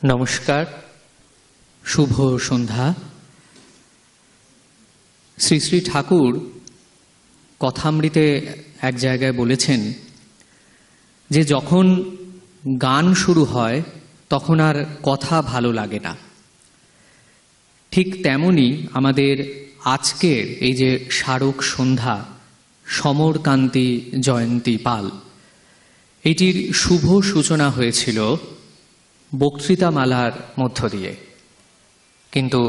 নমস্কার, শুভ সন্ধ্যা। শ্রী শ্রী ঠাকুর কথামৃতে এক জায়গায় বলেছেন যে যখন গান শুরু হয় তখন আর কথা ভালো লাগে না। ঠিক তেমনি আমাদের আজকের এই যে স্মারক সন্ধ্যা সমরকান্তি জয়ন্তী পাল, এটির শুভ সূচনা হয়েছিল বক্তৃতামালার মধ্য দিয়ে, কিন্তু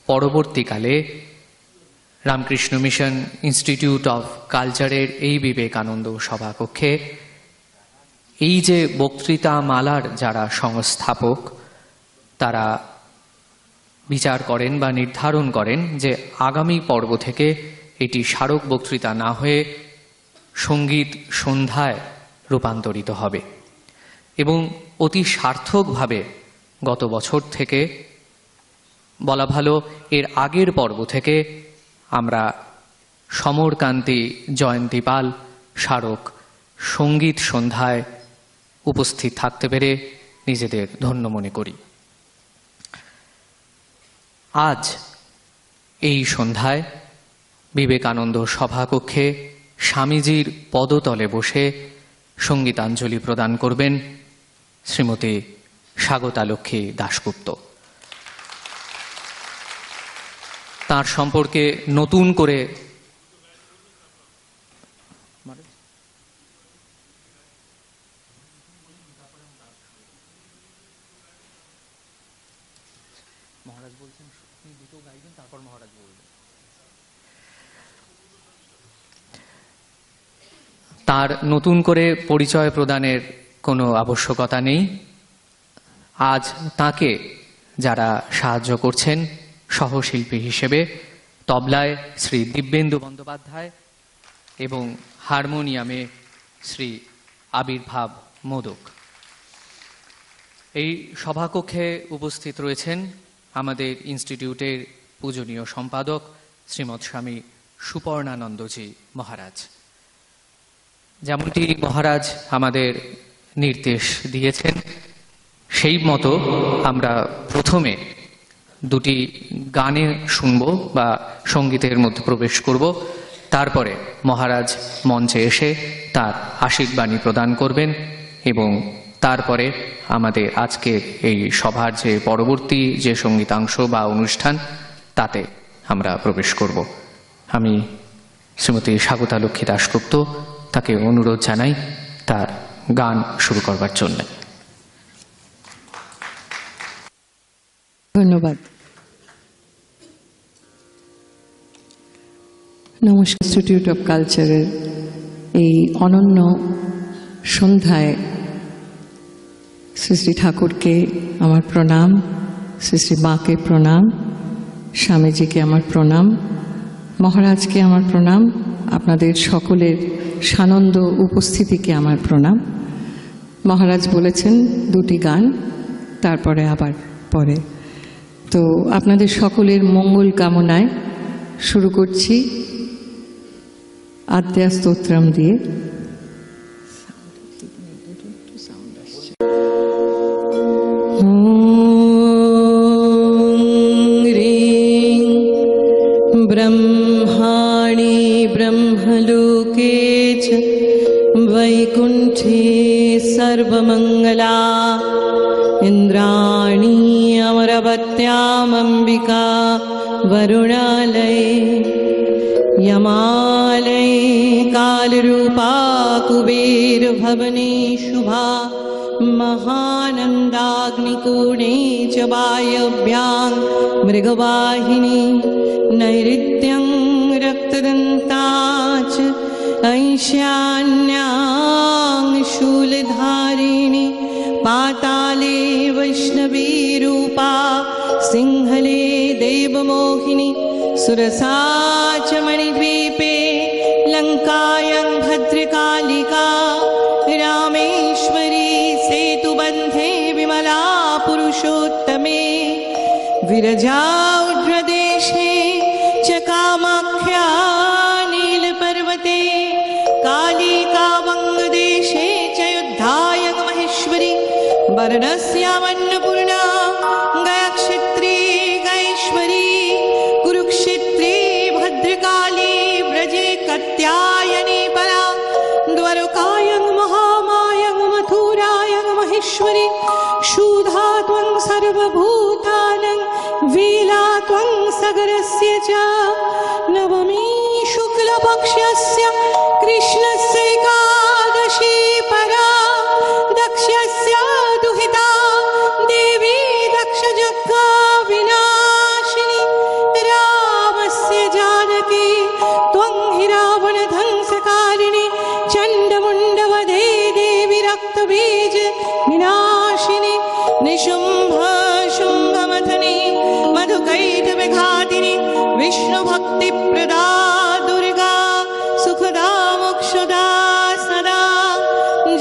পরবর্তীকালে রামকৃষ্ণ মিশন ইনস্টিটিউট অফ কালচারের এই বিবেকানন্দ সভাকক্ষে এই যে বক্তৃতামালার যারা সংস্থাপক তারা বিচার করেন বা নির্ধারণ করেন যে আগামী পর্ব থেকে এটি স্মারক বক্তৃতা না হয়ে সঙ্গীত সন্ধ্যায় রূপান্তরিত হবে। এবং অতি সার্থকভাবে গত বছর থেকে, বলা ভালো এর আগের পর্ব থেকে, আমরা সমরকান্তি জয়ন্তী পাল স্মারক সঙ্গীত সন্ধ্যায় উপস্থিত থাকতে পেরে নিজেদের ধন্য মনে করি। আজ এই সন্ধ্যায় বিবেকানন্দ সভাকক্ষে স্বামীজির পদতলে বসে সঙ্গীতাঞ্জলি প্রদান করবেন শ্রীমতী স্বাগতালক্ষ্মী দাশগুপ্ত। তার সম্পর্কে নতুন করে তার নতুন করে পরিচয় প্রদানের কোনো আবশ্যকতা নেই। আজ তাকে যারা সাহায্য করছেন সহশিল্পী হিসেবে, তবলায় শ্রী দিব্যেন্দু বন্দ্যোপাধ্যায় এবং হারমোনিয়ামে শ্রী আবির্ভাব মোদক। এই সভাকক্ষে উপস্থিত রয়েছেন আমাদের ইনস্টিটিউটের পূজনীয় সম্পাদক শ্রীমৎ স্বামী সুপর্ণানন্দজি মহারাজ। যেমনটি মহারাজ আমাদের নির্দেশ দিয়েছেন সেই মতো আমরা প্রথমে দুটি গানে শুনব বা সঙ্গীতের মধ্যে প্রবেশ করব, তারপরে মহারাজ মঞ্চে এসে তার আশীর্বাণী প্রদান করবেন এবং তারপরে আমাদের আজকের এই সভার যে পরবর্তী যে সঙ্গীতাংশ বা অনুষ্ঠান তাতে আমরা প্রবেশ করব। আমি শ্রীমতী স্বাগতালক্ষ্মী দাশগুপ্ত তাকে অনুরোধ জানাই তার গান শুরু করবার জন্য। ধন্যবাদ। নমস্কার। ইনস্টিটিউট অফ কালচারের এই অনন্য সন্ধ্যায় শ্রী শ্রী ঠাকুরকে আমার প্রণাম, শ্রী শ্রী মাকে প্রণাম, স্বামীজিকে আমার প্রণাম, মহারাজকে আমার প্রণাম, আপনাদের সকলের সানন্দ উপস্থিতিকে আমার প্রণাম। মহারাজ বলেছেন দুটি গান, তারপরে আবার পরে। তো আপনাদের সকলের মঙ্গল কামনায় শুরু করছি আদ্যা স্তোত্রম দিয়ে। ब्रह्माणि ब्रह्मलोके च वैकुण्ठे सर्वमङ्गला इन्द्राणी अमरवत्यामम्बिका वरुणालये यमालये कालरूपा कुबेरभवने शुभा महानन्दाग्निकोणे च वायव्यां मृगवाहिनी नैऋत्यं रक्तदन्ता च ऐशान्यां शूलधारिणी पाताले वैष्णवीरूपा सिंहले देवमोहिनी सुरसा च मणिद्वीपे लङ्कायां भद्रकालिका रामेश्वरी सेतुबन्धे विमला पुरुषोत्तमे विरजा उड्रदेशे च कामाख्या नीलपर्वते कालिका वङ्गदेशे च युद्धाय महेश्वरी वरदस्यामन्नपूर्णा सागरस्य च नवमी शुक्लपक्षस्य कृष्णस्य एकादशी परा दक्षस्य दुहिता देवी दक्षजग्गा विनाशिनी रामस्य जानकी त्वं हि रावणध्वंसकारिणी चण्डमुण्डवधे देवी रक्तबीज विनाशिनी निशुम्भ शुम्भमथनी मधुकैटविघातिनी विष्णुभक्तिप्रदा दुर्गा सुखदा मोक्षदा सदा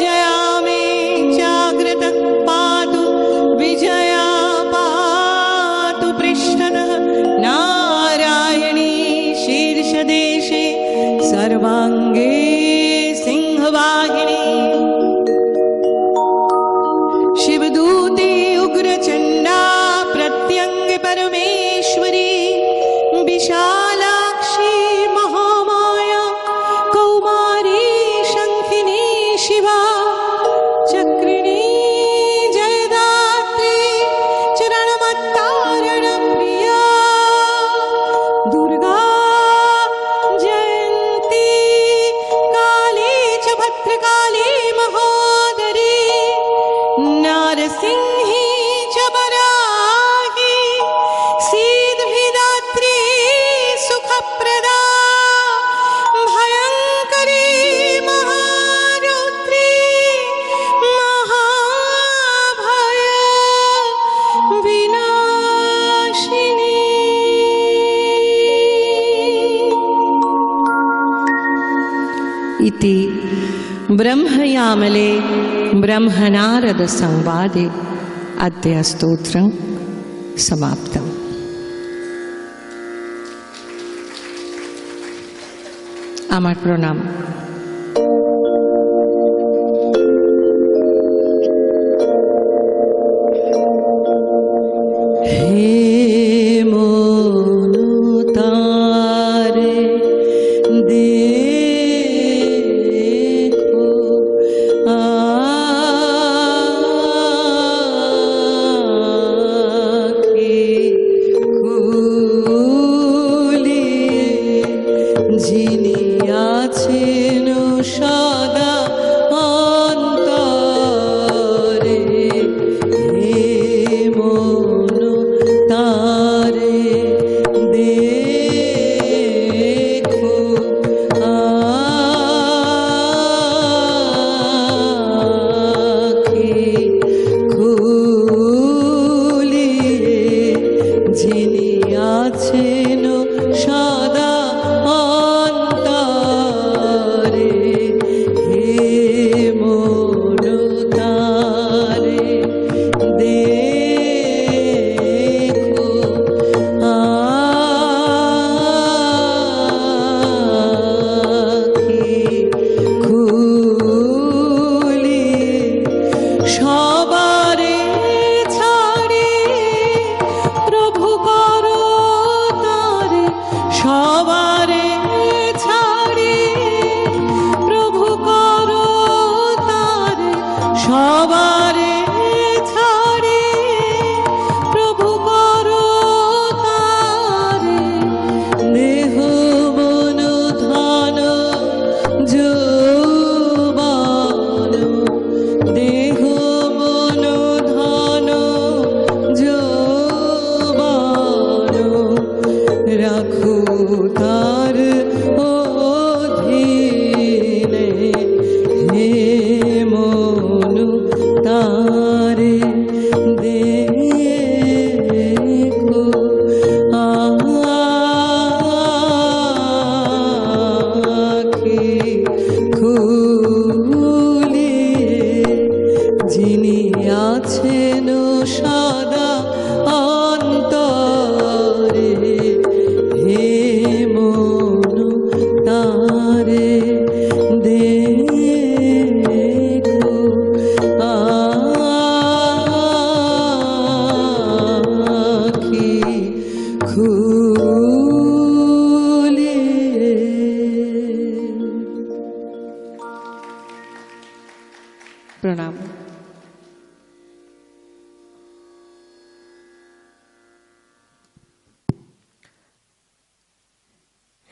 जया मे जाग्रत पातु विजया पातु पृष्ठतः नारायणी शीर्षदेशे सर्वाङ्गे सिंहवाहिनी शिवदूते उग्रचण्डा प्रत्यङ्ग परमेश्वरी विशालाक्षी महामाया कौमारी शङ्खिनी शिवा चक्रिणी जयदात्री चरणमत्तारणप्रिया दुर्गा जयन्ती काली च भद्रकाली महोदरी नारसिंही च वराही सिद्धिदात्री सुखप्रदा भयङ्करी महारुद्री महाभय विनाशिनी इति ब्रह्मयामले ब्रह्मनारद संवादे अद्य स्तोत्रं समाप्तम्। আমার প্রণাম। हे मोनुतारे देखो आँखें খুলিয়ে যিনি আছেন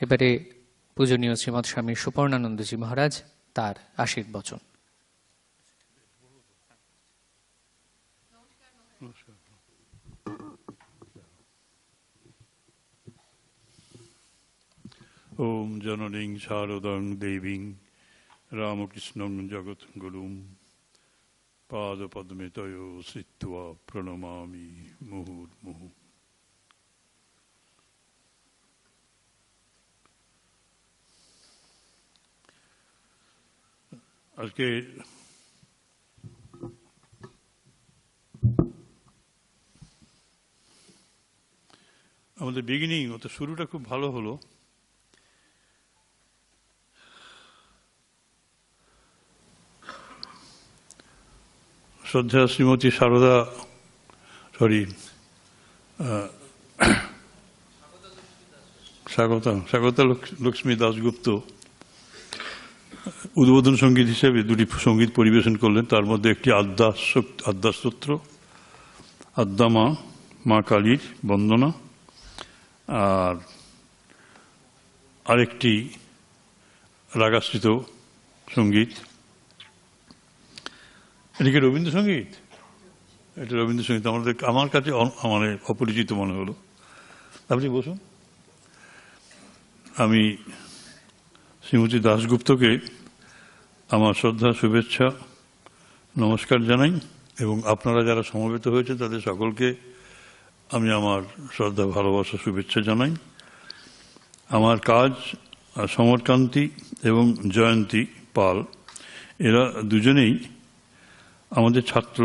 এবারে পূজনীয় শ্রীমৎ স্বামী সুপর্ণানন্দজি মহারাজ তার আশীর্বচন। ওম জননীং শারদং দেবীং রামকৃষ্ণং জগৎগুরুং পাদপদ্মে তয় শ্রিত্বা প্রণমামি মুহুর্মুহু। আজকে আমাদের বিগিনিং অত শুরুটা খুব ভালো হলো। শ্রদ্ধা শ্রীমতী সারদা স্বাগতা লক্ষ্মী দাশগুপ্ত উদ্বোধন সঙ্গীত হিসেবে দুটি সঙ্গীত পরিবেশন করলেন। তার মধ্যে একটি আদ্যাস্তোত্র, আদ্যামা মা কালীর বন্দনা, আর আরেকটি রাগাশ্রিত সঙ্গীত। এটা কি রবীন্দ্রসঙ্গীত? এটা রবীন্দ্রসঙ্গীত আমার কাছে মানে অপরিচিত মনে হলো। আপনি বসুন। আমি শ্রীমতী দাশগুপ্তকে আমার শ্রদ্ধা, শুভেচ্ছা, নমস্কার জানাই এবং আপনারা যারা সমবেত হয়েছেন তাদের সকলকে আমি আমার শ্রদ্ধা, ভালোবাসা, শুভেচ্ছা জানাই। আমার কাজ সমরকান্তি এবং জয়ন্তী পাল, এরা দুজনেই আমাদের ছাত্র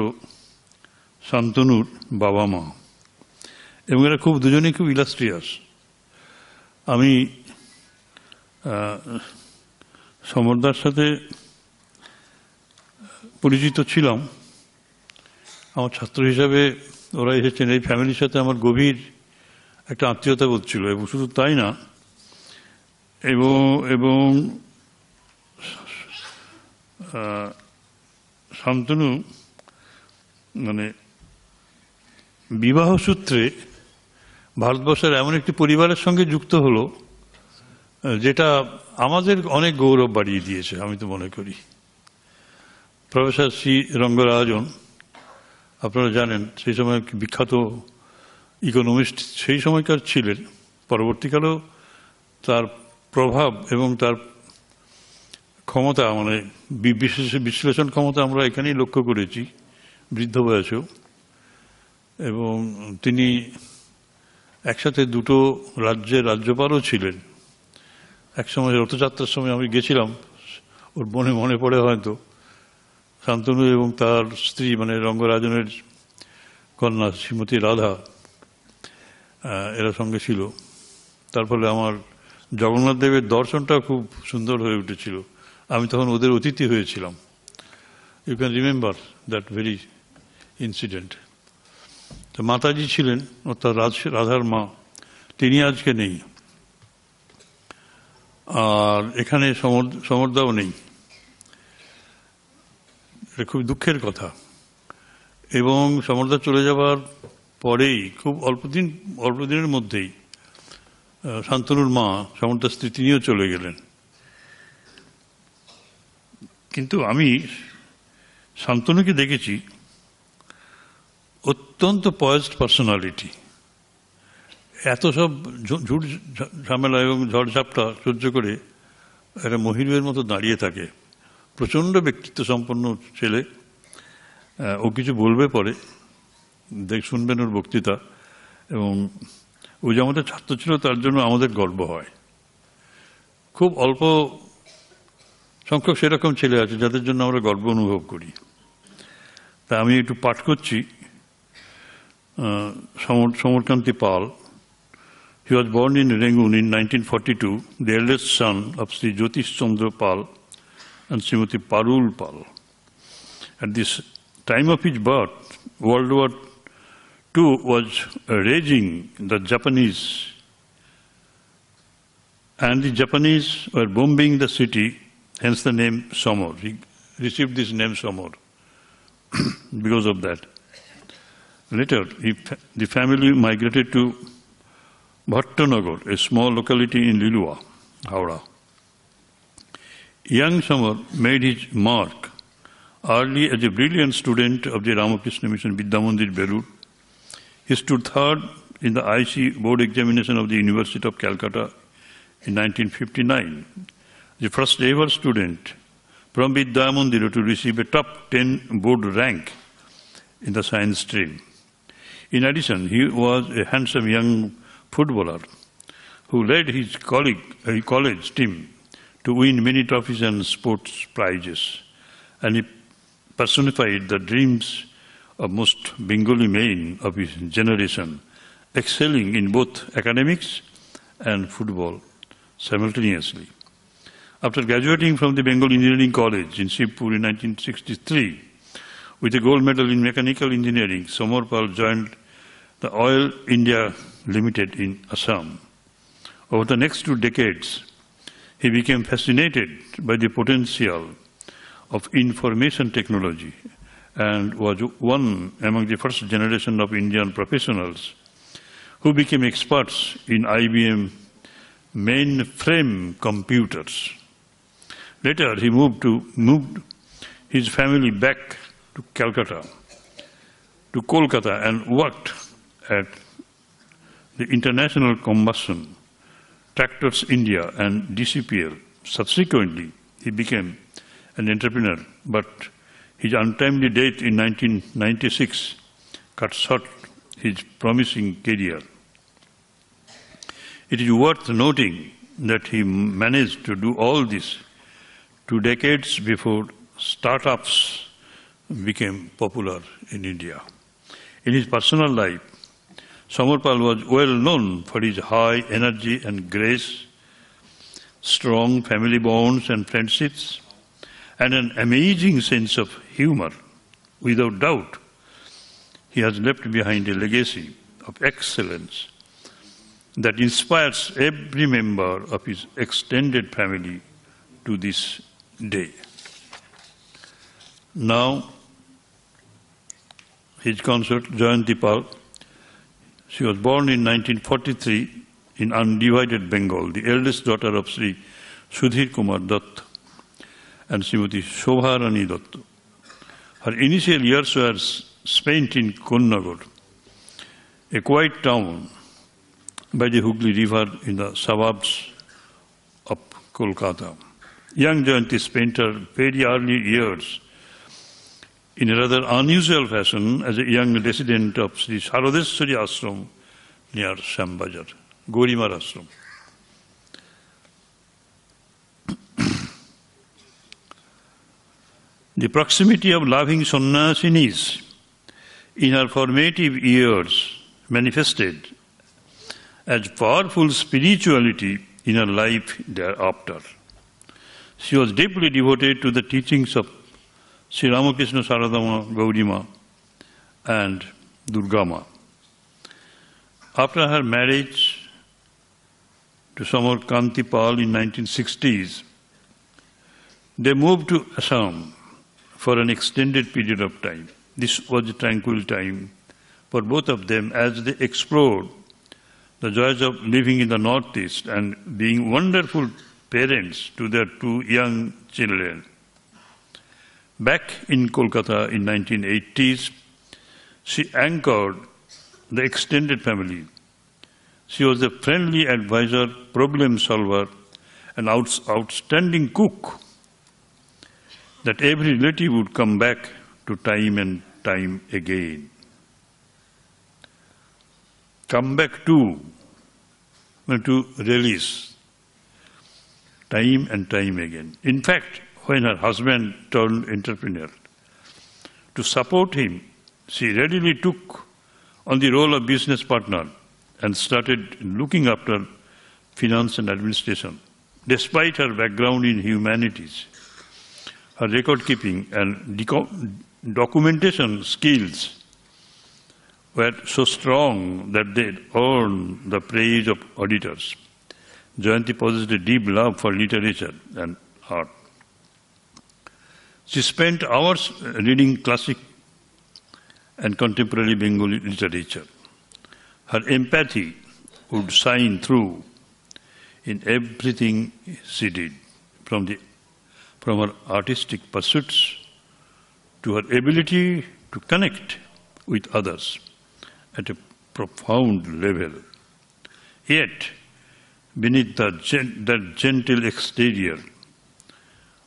শান্তনুর বাবা মা এবং এরা দুজনেই খুব ইলাস্ট্রিয়াস। আমি সমরদার সাথে পরিচিত ছিলাম আমার ছাত্র হিসাবে, ওরা এসেছেন। এই ফ্যামিলির সাথে আমার গভীর একটা আত্মীয়তা বোধ ছিল এবং শুধু তাই না, এবং শান্তনু মানে বিবাহ সূত্রে ভারতবর্ষের এমন একটি পরিবারের সঙ্গে যুক্ত হলো যেটা আমাদের অনেক গৌরব বাড়িয়ে দিয়েছে আমি তো মনে করি। প্রফেসর সি রঙ্গরাজন, আপনারা জানেন, সেই সময় বিখ্যাত ইকোনমিস্ট সেই সময়কার ছিলেন। পরবর্তীকালেও তার প্রভাব এবং তার ক্ষমতা, মানে বিশ্লেষণ ক্ষমতা আমরা এখানেই লক্ষ্য করেছি বৃদ্ধ বয়সেও। এবং তিনি একসাথে দুটো রাজ্যের রাজ্যপালও ছিলেন। একসময় রথযাত্রার সময় আমি গেছিলাম, ওর মনে পড়ে হয়তো, শান্তনু এবং তার স্ত্রী মানে রঙ্গরাজনের কন্যা শ্রীমতী রাধা এরা সঙ্গে ছিল। তার ফলে আমার জগন্নাথ দেবের দর্শনটা খুব সুন্দর হয়ে উঠেছিল। আমি তখন ওদের অতিথি হয়েছিলাম। You can remember that very incident. তো মাতাজি ছিলেন, অর্থাৎ রাধার মা, তিনি আজকে নেই, আর এখানে সমরদাও নেই। এটা খুব দুঃখের কথা। এবং সমরদা চলে যাবার পরেই খুব অল্প দিনের মধ্যেই শান্তনুর মা, সমরদার স্ত্রী, তিনিও চলে গেলেন। কিন্তু আমি শান্তনুকে দেখেছি অত্যন্ত পয়েজড পার্সোনালিটি। এত সব ঝুট ঝামেলা এবং ঝড়ঝাপটা সহ্য করে একটা মহিরুহের মতো দাঁড়িয়ে থাকে। প্রচণ্ড ব্যক্তিত্ব সম্পন্ন ছেলে। ও কিছু বলবে পরে, শুনবেন ওর বক্তৃতা। এবং ও যে আমাদের ছাত্র ছিল তার জন্য আমাদের গর্ব হয়। খুব অল্প সংখ্যক সেরকম ছেলে আছে যাদের জন্য আমরা গর্ব অনুভব করি। তা আমি একটু পাঠ করছি। সমরকান্তি পাল. He was born in Rangoon in 1942, the eldest son of Sri Jyotish Chandra Pal and Srimati Parul Pal. At this time of his birth, World War II was raging. The Japanese were bombing the city, hence the name Samor. He received this name Samor because of that. Later, the family migrated to Bhattanagar, a small locality in Lilua. Howrah. Young Samar made his mark early as a brilliant student of the Ramakrishna Mission Vidyamandir, Belur. He stood third in the IC board examination of the University of Calcutta in 1959, the first ever student from Vidyamandir to receive a top 10 board rank in the science stream. In addition, he was a handsome young footballer who led his college team to win many trophies and sports prizes, and he personified the dreams of most Bengali men of his generation, excelling in both academics and football simultaneously. After graduating from the Bengal Engineering College in Shivpur in 1963 with a gold medal in mechanical engineering, Samar Pal joined the Oil India Limited in Assam. Over the next 2 decades, he became fascinated by the potential of information technology and was one among the first generation of Indian professionals who became experts in IBM mainframe computers. Later, he moved his family back to Kolkata, and worked at the International Combustion, Tractors India, and DCPL. Subsequently, he became an entrepreneur, but his untimely death in 1996 cut short his promising career. It is worth noting that he managed to do all this 2 decades before startups became popular in India. In his personal life, Samar Pal was well known for his high energy and grace, strong family bonds and friendships, and an amazing sense of humor. Without doubt, he has left behind a legacy of excellence that inspires every member of his extended family to this day. Now, his consort, Jayanti Pal. She was born in 1943 in undivided Bengal, the eldest daughter of Sri Sudhir Kumar Dutt and Srimati Shobha Rani Dutt. Her initial years were spent in Konnagar, a quiet town by the Hooghly River in the suburbs of Kolkata. Young Jayanti spent her very early years in a rather unusual fashion as a young resident of Sri Sharadeshwari Ashram near Shambazar, Gorimar Ashram. The proximity of loving sannyasinis in her formative years manifested as powerful spirituality in her life thereafter. She was deeply devoted to the teachings of Sri Ramakrishna Saradama Gaurima and Durgama. After her marriage to Samar Kanti Pal in 1960s, they moved to Assam for an extended period of time. This was a tranquil time for both of them as they explored the joys of living in the Northeast and being wonderful parents to their 2 young children. Back in Kolkata in 1980s, she anchored the extended family. She was a friendly advisor, problem solver, and outstanding cook that every relative would come back to time and time again. Come back to release, time and time again. In fact, when her husband turned entrepreneur, to support him, she readily took on the role of business partner and started looking after finance and administration. Despite her background in humanities, her record-keeping and documentation skills were so strong that they earned the praise of auditors. Jayanti possessed a deep love for literature and art. She spent hours reading classic and contemporary Bengali literature. Her empathy would shine through in everything she did, from her artistic pursuits to her ability to connect with others at a profound level. Yet, beneath that gentle exterior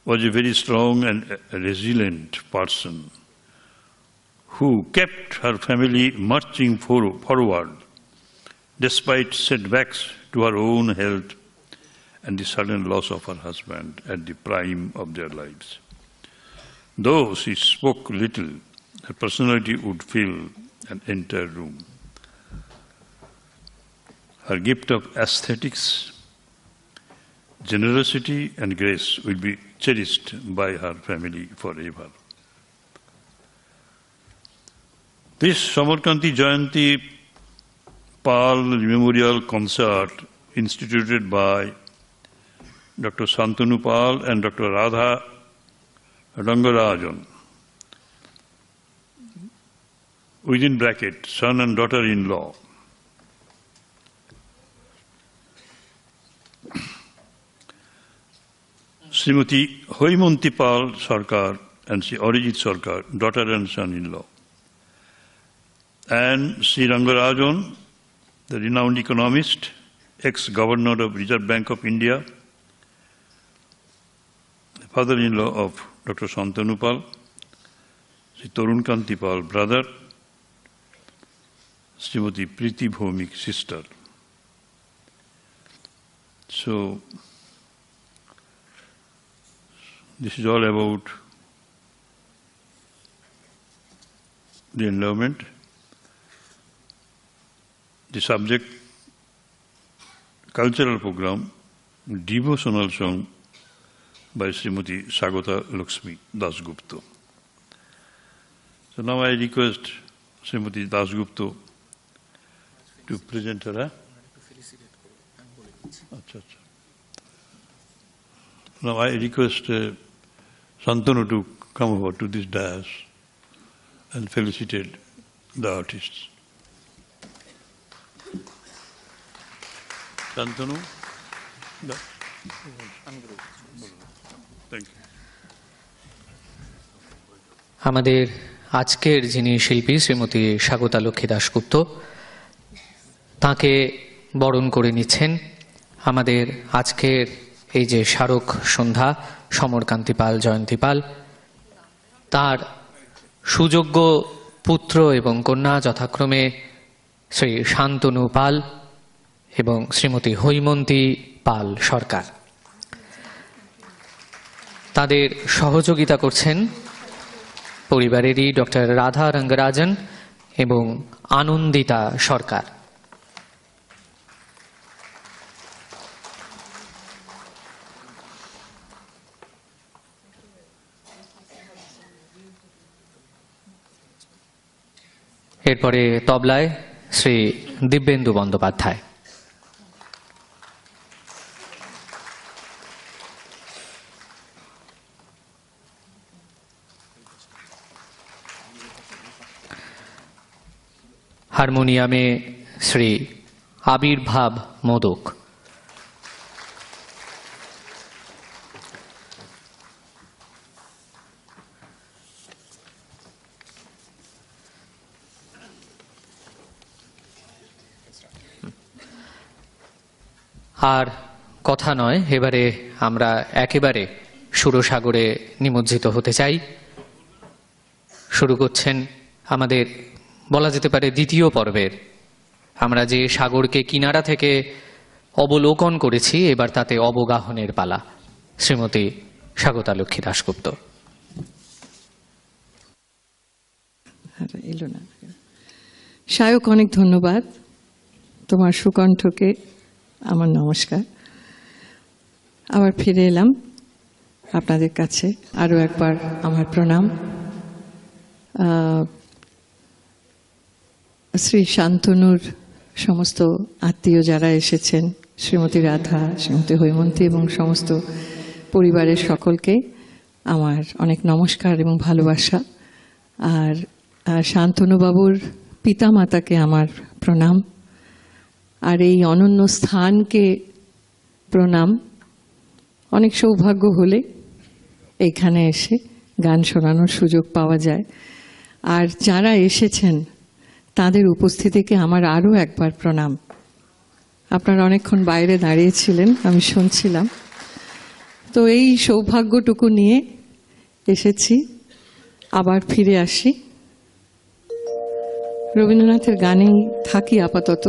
was a very strong and resilient person who kept her family marching forward despite setbacks to her own health and the sudden loss of her husband at the prime of their lives. Though she spoke little, her personality would fill an entire room. Her gift of aesthetics, generosity, and grace will be cherished by her family forever. This Samarkanti Jayanti Pal Memorial Concert, instituted by Dr. Shantanu Pal and Dr. Radha Rangarajan, within bracket, son and daughter-in-law, Srimati Hoimonti Pal Sarkar and Sri Arijit Sarkar, daughter and son-in-law, and Sri Rangarajan, the renowned economist, ex-governor of Reserve Bank of India, the father-in-law of Dr. Shantanu Pal, Sri Tarun Kanti Pal, brother, Srimati Priti Bhomik, sister. So, this is all about the endowment. The subject, cultural program, devotional song by Srimati Sagata Lakshmi Dasgupta. So now I request Srimati Dasgupta to present her. Now I request Shantanu to come over to this dais and felicitate the artists. Shantanu? No. Thank you. আমাদের আজকের যিনি শিল্পী শ্রীমতী স্বাগতা লক্ষ্মী দাশগুপ্ত, তাকে বরণ করে নিচ্ছেন আমাদের আজকের এই যে স্মারক সন্ধ্যা সমরকান্তি পাল জয়ন্তী পাল, তার সুযোগ্য পুত্র এবং কন্যা যথাক্রমে শ্রী শান্তনু পাল এবং শ্রীমতী হৈমন্তী পাল সরকার। তাদের সহযোগিতা করছেন পরিবারেরই ডক্টর রাধা রঙ্গরাজন এবং আনন্দিতা সরকার। এরপরে তবলায় শ্রী দিব্যেন্দু বন্দ্যোপাধ্যায়। হারমোনিয়ামে শ্রী আবির্ভাব মোদক। আর কথা নয়, এবারে আমরা একেবারে সুরসাগরে নিমজ্জিত হতে চাই। শুরু করছেন আমাদের বলা যেতে পারে দ্বিতীয় পর্বের। আমরা যে সাগরকে কিনারা থেকে অবলোকন করেছি, এবার তাতে অবগাহনের পালা। শ্রীমতী স্বাগতা লক্ষ্মী দাশগুপ্ত। এলো না। সায়ক, অনেক ধন্যবাদ। তোমার সুকণ্ঠকে আমার নমস্কার। আবার ফিরে এলাম আপনাদের কাছে, আরও একবার আমার প্রণাম। শ্রী শান্তনুর সমস্ত আত্মীয় যারা এসেছেন, শ্রীমতী রাধা, শ্রীমতী হৈমন্তী এবং সমস্ত পরিবারের সকলকে আমার অনেক নমস্কার এবং ভালোবাসা। আর শান্তনুবাবুর পিতামাতাকে আমার প্রণাম। আর এই অনন্য স্থানকে প্রণাম। অনেক সৌভাগ্য হলে এখানে এসে গান শোনানোর সুযোগ পাওয়া যায়, আর যারা এসেছেন তাদের উপস্থিতিকে আমার আরও একবার প্রণাম। আপনারা অনেকক্ষণ বাইরে দাঁড়িয়েছিলেন, আমি শুনছিলাম। তো এই সৌভাগ্যটুকু নিয়ে এসেছি, আবার ফিরে আসি। রবীন্দ্রনাথের গানেই থাকি আপাতত।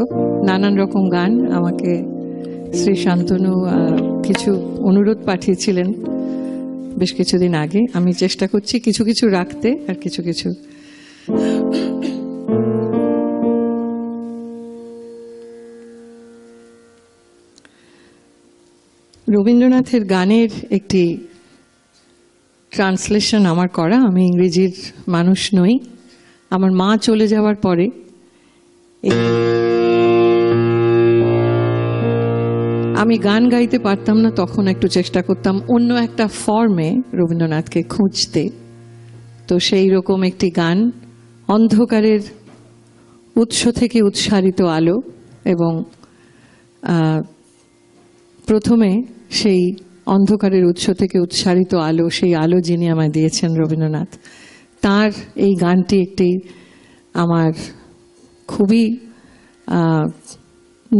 নানান রকম গান আমাকে শ্রী শান্তনু কিছু অনুরোধ পাঠিয়েছিলেন বেশ কিছুদিন আগে। আমি চেষ্টা করছি কিছু কিছু রাখতে আর কিছু কিছু রবীন্দ্রনাথের গানের একটি ট্রান্সলেশন আমার করা। আমি ইংরেজির মানুষ নই। আমার মা চলে যাওয়ার পরে আমি গান গাইতে পারতাম না, তখন একটু চেষ্টা করতাম অন্য একটা ফর্মে রবীন্দ্রনাথকে খুঁজতে। তো সেই রকম একটি গান, অন্ধকারের উৎস থেকে উৎসারিত আলো, এবং প্রথমে সেই অন্ধকারের উৎস থেকে উৎসারিত আলো, সেই আলো যিনি আমায় দিয়েছেন রবীন্দ্রনাথ, তার এই গানটি একটি আমার খুবই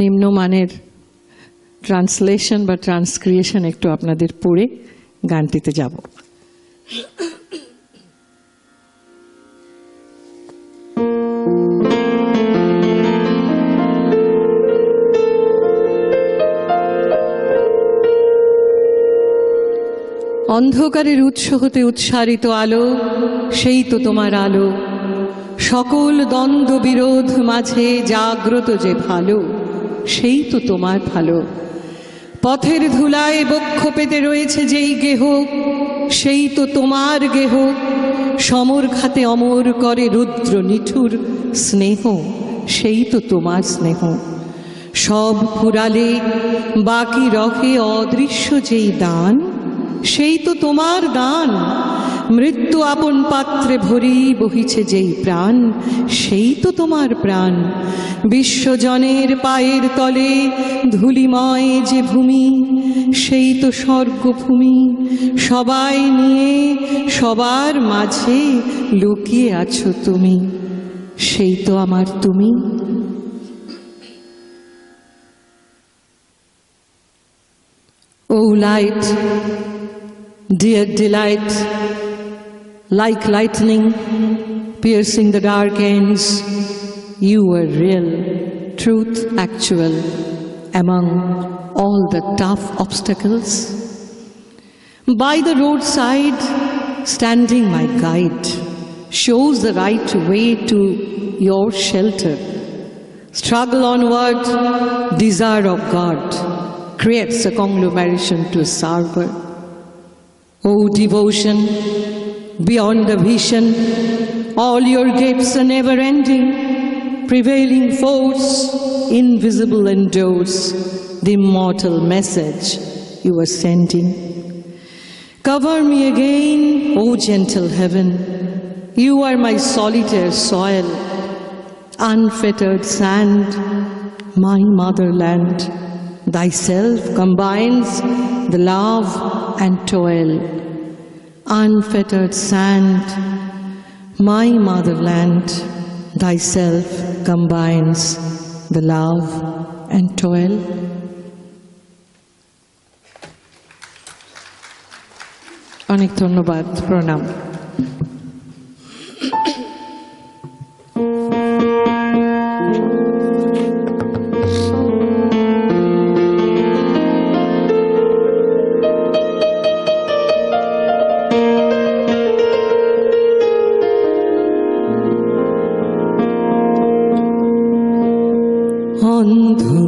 নিম্নমানের ট্রান্সলেশন বা ট্রান্সক্রিয়েশন। একটু আপনাদের পড়ে গানটিতে যাব। অন্ধকারের উৎস হতে উৎসারিত আলো, সেই তো তোমার আলো। সকল দ্বন্দ্ব বিরোধ মাঝে জাগ্রত যে ভালো, সেই তো তোমার ভালো। পথের ধুলায় বক্ষ পেতে রয়েছে যেই গেহ, সেই তো তোমার গেহ। সমর ঘাতে অমর করে রুদ্র নিঠুর স্নেহ, সেই তো তোমার স্নেহ। সব ফুরালে বাকি রহে অদৃশ্য যেই দান, সেই তো তোমার দান। মৃত্যু আপন পাত্রে ভরি বহিছে যেই প্রাণ, সেই তো তোমার প্রাণ। বিশ্বজনের পায়ের তলে ধূলিময় যে ভূমি, সেই তো স্বর্গভূমি। সবাই নিয়ে সবার মাঝে লুকিয়ে আছো তুমি, সেই তো আমার তুমি। ও light, dear delight, like lightning piercing the dark ends, you were real, truth actual among all the tough obstacles. By the roadside, standing my guide, shows the right way to your shelter. Struggle onward, desire of God creates a conglomeration to serve. Oh devotion, beyond the vision, all your gifts are never-ending. Prevailing force, invisible endures the immortal message you are sending. Cover me again, O gentle heaven. You are my solitary soil, unfettered sand, my motherland. Thyself combines the love and toil. Unfettered sand, my motherland, thyself combines the love and toil. অনেক ধন্যবাদ, প্রণাম।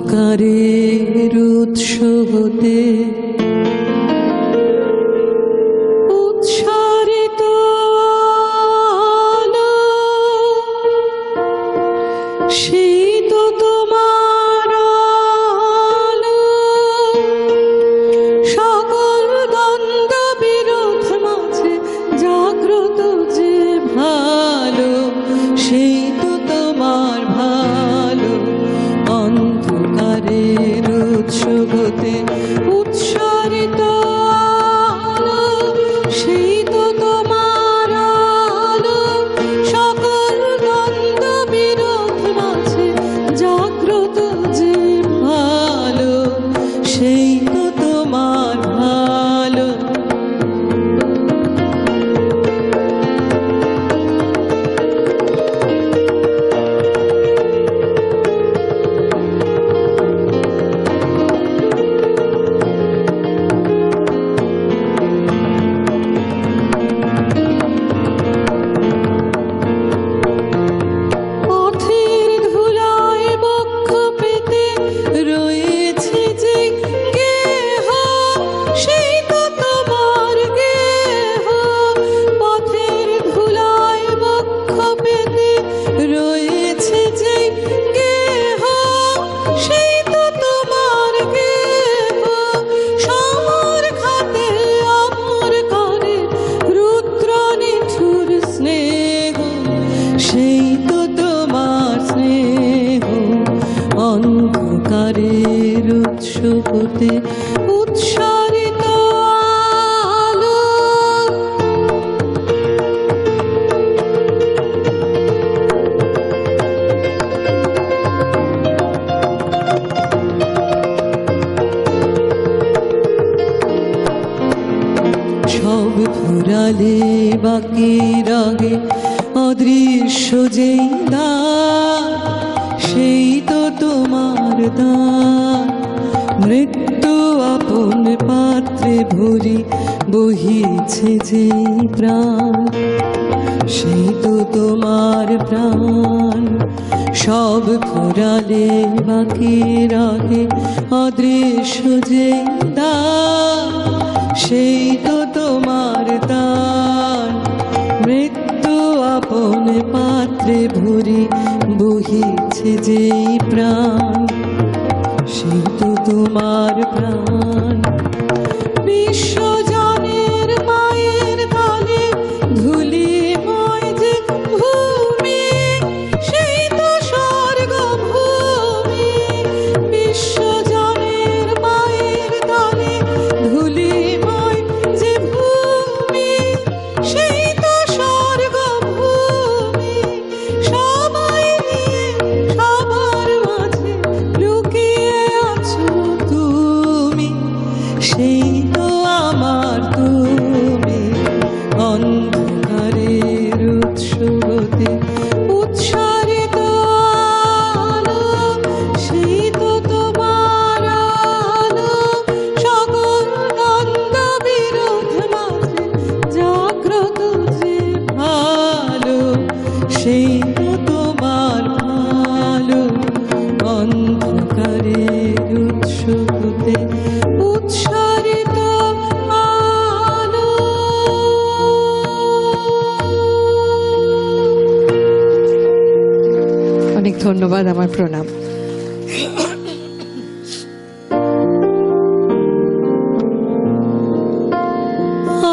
অন্ধকারের উৎস হতে উৎসারিত আলো, সেই তো তোমার আলো। সকল দ্বন্দ্ব বিরোধ মাঝে জাগ্রত যে ভালো, সেই তো তোমার ভালো। অন্ধকারের উৎস হতে অন্ধকারের উৎস হতে উৎসারিত আলো, সব ফুরালে বাকি রাগে অদৃশ্য যেই দ্বার, সেই তো তোমার দ্বার। মৃত্যু আপন পাত্রে ভরি বহিছে যেই প্রাণ, সেই তো তোমার প্রাণ। সব ফুরালে বাকি রাগে অদৃশ্য যেই দ্বার, সেই তো তোমার দান। মৃত্যু আপন পাত্রে ভরি বহিছে যেই প্রাণ, সেই তো তোমার প্রাণ। বিশ্বজনের মায়ের কালে ধূলিময় যে ভূমি, সেই তো স্বর্গ ভূমি। বিশ্বজনের মায়ের কালে ধূলিময় যে ভূমি, সেই তো স্বর্গ ভূমি। সবাই নিয়ে সবার মাঝে লুকিয়ে আছো তুমি, সেই তো আমার তুমি। অন্ধকারের উৎস হতে উৎসারিত আলো, সেই তো তোমার আলো। সকল দ্বন্দ্ব বিরোধ মাঝে জাগ্রত যে ভালো, সেই তো তোমার ভালো। অন্ধকারের উৎস হতে উৎসারিত আলো। অনেক ধন্যবাদ, আমার প্রণাম।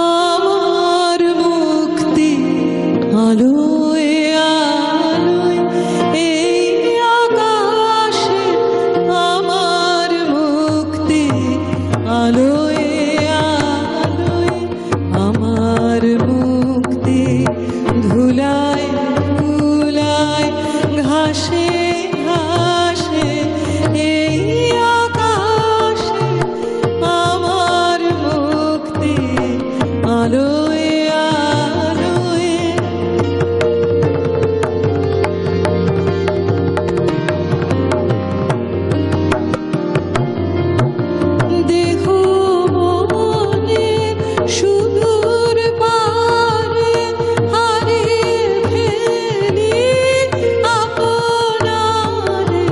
আমার মুক্তি আলোয় আলোয় এই আকাশে, আমার মুক্তি আলোয় আলোয়, আমার মুক্তি ধুলায় ধুলায় ঘাসে ঘাসে এই আকাশে, আমার মুক্তি আলোয় আলোয়। দেহ মনে সুদূর পারে হারিয়ে ফেলি আপনারে,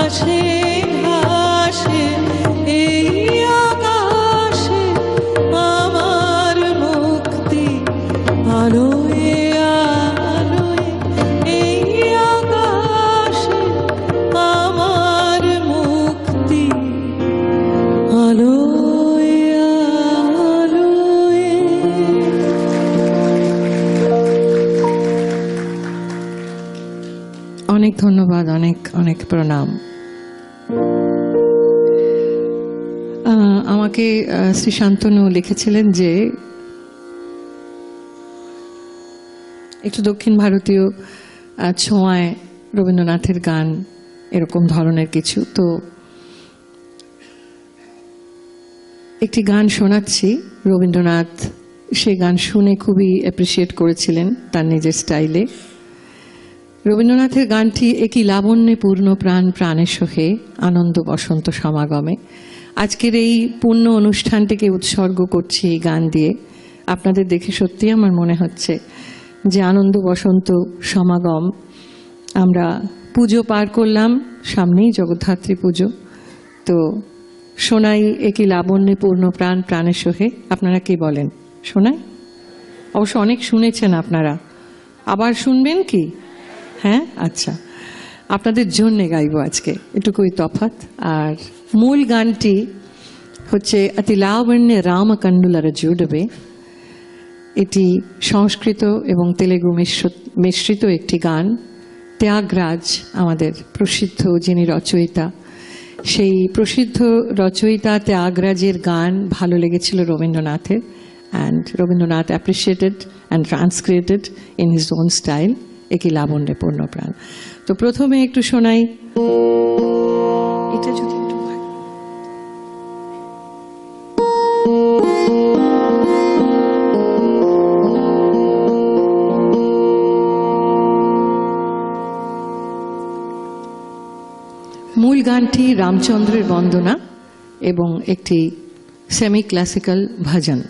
ঘাসে ঘাসে এই আকাশে আমার মুক্তি আলোয় আলোয় এই আকাশে আমার মুক্তি আলোয় আলোয়। অনেক ধন্যবাদ, অনেক অনেক প্রণাম। আমাকে শ্রী শান্তনু লিখেছিলেন যে একটু দক্ষিণ ভারতীয় ছোঁয়ায় রবীন্দ্রনাথের গান, এরকম ধরনের কিছু। তো একটি গান শোনাচ্ছি রবীন্দ্রনাথ, সে গান শুনে খুবই অ্যাপ্রিসিয়েট করেছিলেন তার নিজের স্টাইলে। রবীন্দ্রনাথের গানটি একই লাবণ্যে পূর্ণ প্রাণ প্রাণে সোহে আনন্দ বসন্ত সমাগমে। আজকের এই পূর্ণ অনুষ্ঠানটিকে উৎসর্গ করছি এই গান দিয়ে। আপনাদের দেখে সত্যি আমার মনে হচ্ছে যে আনন্দ বসন্ত সমাগম। আমরা পুজো পার করলাম, সামনেই জগদ্ধাত্রী পুজো। তো শোনাই একই লাবণ্যে পূর্ণ প্রাণ প্রাণে সোহে। আপনারা কি বলেন, শোনাই? অবশ্য অনেক শুনেছেন আপনারা, আবার শুনবেন কি? হ্যাঁ, আচ্ছা, আপনাদের জন্যে গাইব আজকে, এটুকুই তফাৎ। আর মূল গানটি হচ্ছে অতি লাবণ্যে রাম কন্নুলর জুড়বে। এটি সংস্কৃত এবং তেলেগু মিশ্রিত একটি গান। ত্যাগরাজ আমাদের প্রসিদ্ধ যিনি রচয়িতা, সেই প্রসিদ্ধ রচয়িতা ত্যাগরাজের গান ভালো লেগেছিল রবীন্দ্রনাথের, and Rabindranath appreciated and transcreated in his own style একই লাবণ্যে পূর্ণ প্রাণ। তো প্রথমে একটু শোনাই, এটা যদি একটু হয়। মূল গানটি রামচন্দ্রের বন্দনা এবং একটি সেমি ক্লাসিক্যাল ভজন।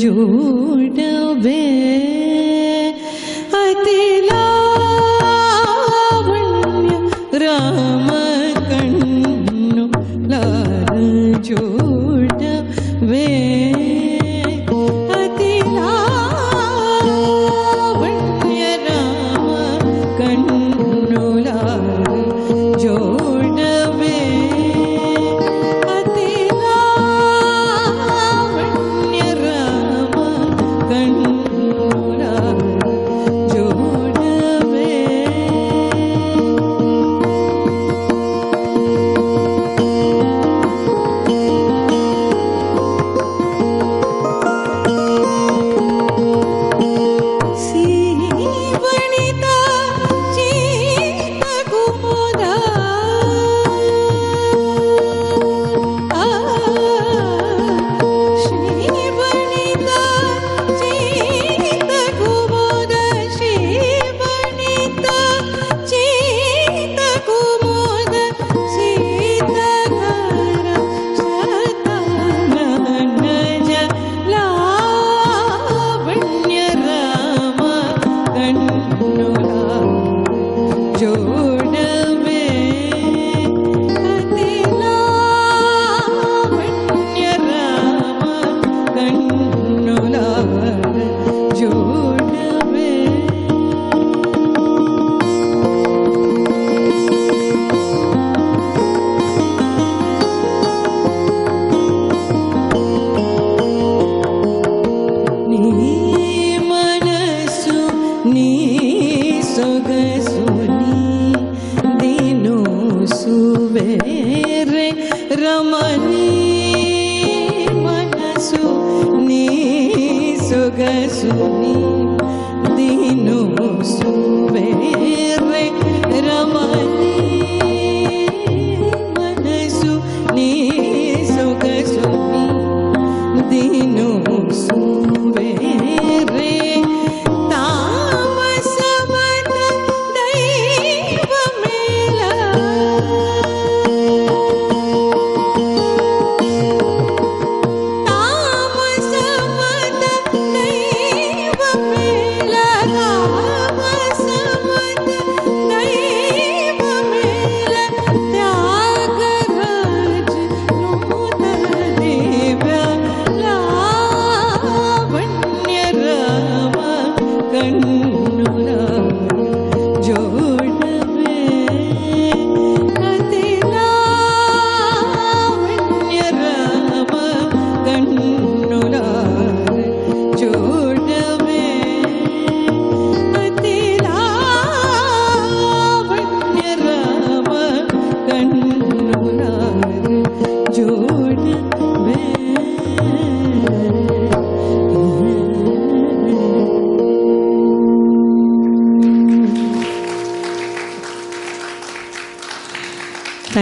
जोड़वे अति लावण्य राम कन्नु लाल जोड़वे अति लावण्य राम कन्नु लाल जोड़वे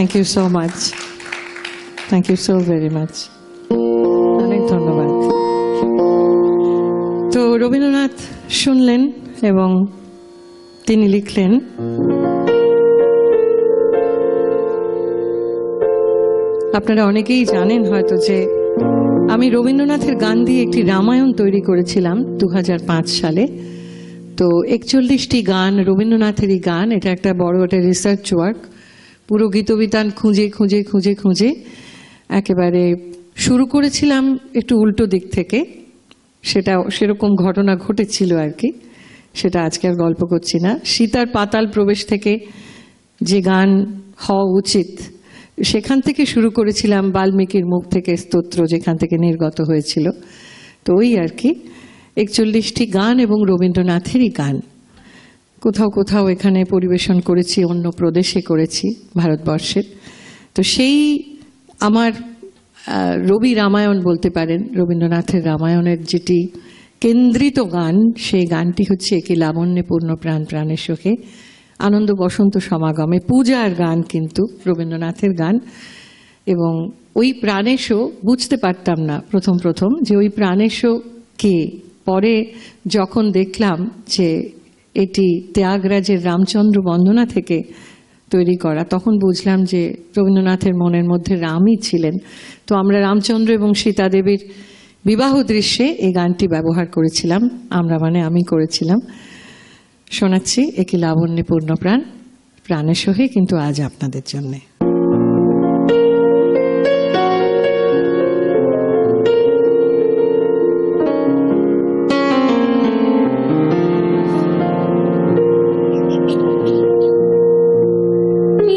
thank you so much, thank you so very much, অনেক ধন্যবাদ। তো রবীন্দ্রনাথ শুনলেন এবং তিনি লিখলেন, আপনারা অনেকেই জানেন হয়তো যে আমি রবীন্দ্রনাথের গান দিয়ে একটি রামায়ণ তৈরি করেছিলাম 2005 সালে। তো 41টি গান রবীন্দ্রনাথেরই গান। এটা একটা বড় একটা রিসার্চ ওয়ার্ক, পুরো গীতবিতান খুঁজে খুঁজে খুঁজে খুঁজে একেবারে শুরু করেছিলাম একটু উল্টো দিক থেকে। সেটা সেরকম ঘটনা ঘটেছিল আর কি, সেটা আজকে আর গল্প করছি না। সীতার পাতাল প্রবেশ থেকে যে গান হওয়া উচিত সেখান থেকে শুরু করেছিলাম, বাল্মীকির মুখ থেকে স্তোত্র যেখান থেকে নির্গত হয়েছিল। তো ওই আর কি 41টি গান এবং রবীন্দ্রনাথেরই গান। কোথাও কোথাও এখানে পরিবেশন করেছি, অন্য প্রদেশে করেছি ভারতবর্ষের। তো সেই আমার রবি রামায়ণ বলতে পারেন, রবীন্দ্রনাথের রামায়ণের যেটি কেন্দ্রিত গান, সেই গানটি হচ্ছে একি লাবণ্যে পূর্ণ প্রাণ প্রাণের সখে, আনন্দ বসন্ত সমাগমে, পূজার গান কিন্তু রবীন্দ্রনাথের গান। এবং ওই প্রাণেশও বুঝতে পারতাম না প্রথম প্রথম যে ওই প্রাণেশও কে। পরে যখন দেখলাম যে এটি ত্যাগরাজের রামচন্দ্র বন্দনা থেকে তৈরি করা, তখন বুঝলাম যে রবীন্দ্রনাথের মনের মধ্যে রামই ছিলেন। তো আমরা রামচন্দ্র এবং সীতা দেবীর বিবাহ দৃশ্যে এই গানটি ব্যবহার করেছিলাম, আমরা মানে আমি করেছিলাম। শোনাচ্ছি একি লাবণ্যে পূর্ণ প্রাণ প্রাণে সহে, কিন্তু আজ আপনাদের জন্যে।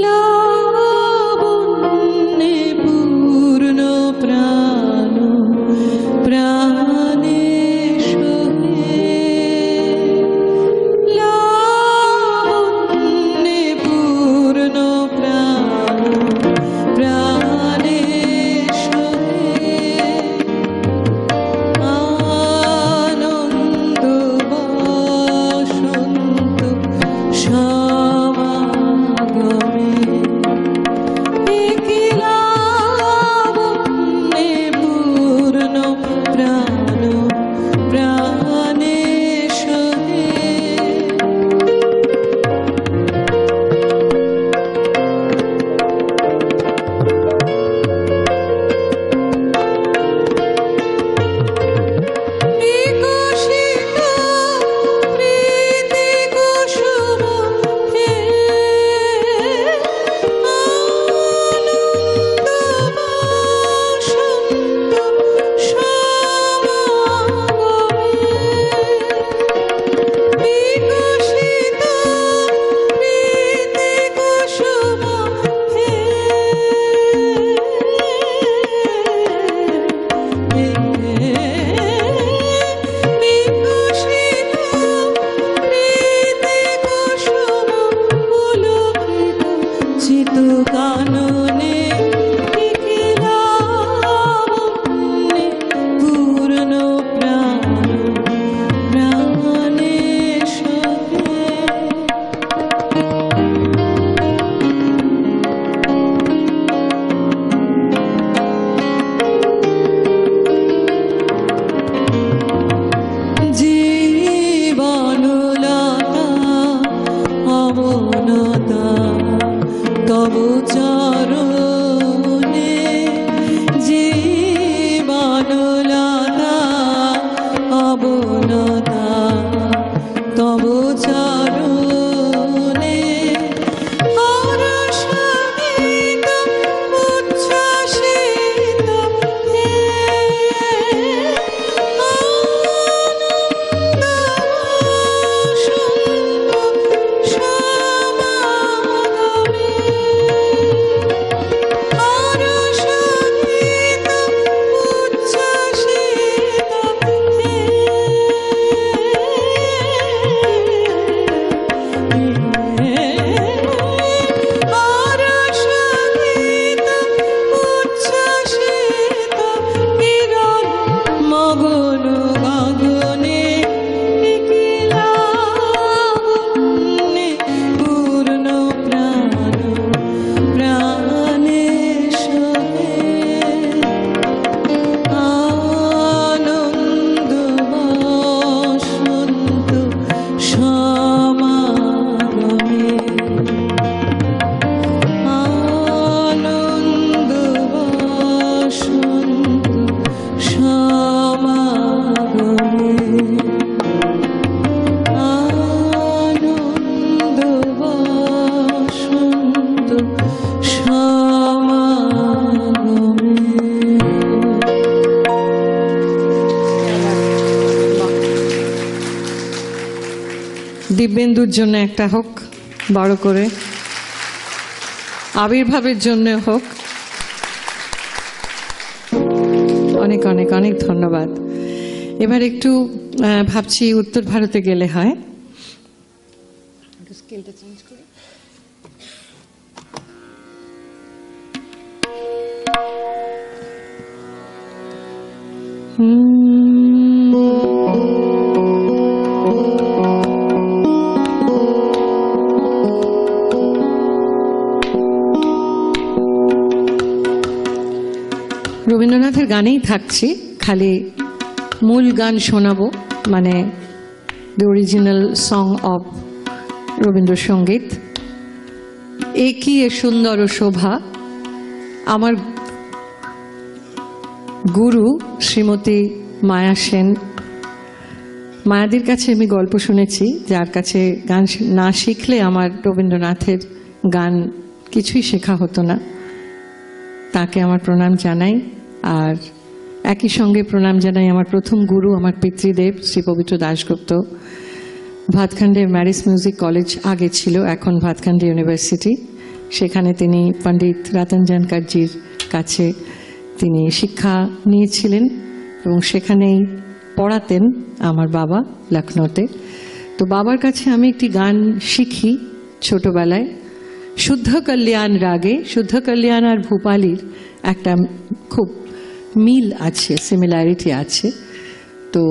লাবণ্যে পূর্ণ প্রাণ দিব্যেন্দুর জন্য একটা হোক বড় করে, আবির্ভাবের জন্য হোক। অনেক অনেক অনেক ধন্যবাদ। এবার একটু ভাবছি উত্তর ভারতে গেলে হয়। স্কেলটা চেঞ্জ করি। রবীন্দ্রনাথের গানেই থাকছি, খালি মূল গান শোনাবো, মানে the original song of Rabindrasangeet. এ কি এ সুন্দর শোভা। আমার গুরু শ্রীমতী মায়া সেন, মায়াদির কাছে আমি গল্প শুনেছি, যার কাছে গান না শিখলে আমার রবীন্দ্রনাথের গান কিছুই শেখা হতো না। তাকে আমার প্রণাম জানাই। আর একই সঙ্গে প্রণাম জানাই আমার প্রথম গুরু, আমার পিতৃদেব শ্রী পবিত্র দাশগুপ্ত। ভাতখান্ডের ম্যারিস মিউজিক কলেজ আগে ছিল, এখন ভাতখান্ডে ইউনিভার্সিটি। সেখানে তিনি পণ্ডিত রতন জানকারজির কাছে তিনি শিক্ষা নিয়েছিলেন এবং সেখানেই পড়াতেন আমার বাবা লখনৌতে। তো বাবার কাছে আমি একটি গান শিখি ছোটবেলায়, শুদ্ধ কল্যাণ রাগে। শুদ্ধ কল্যাণ আর ভূপালীর একটা খুব মিল আছে, সিমিলারিটি আছে। তো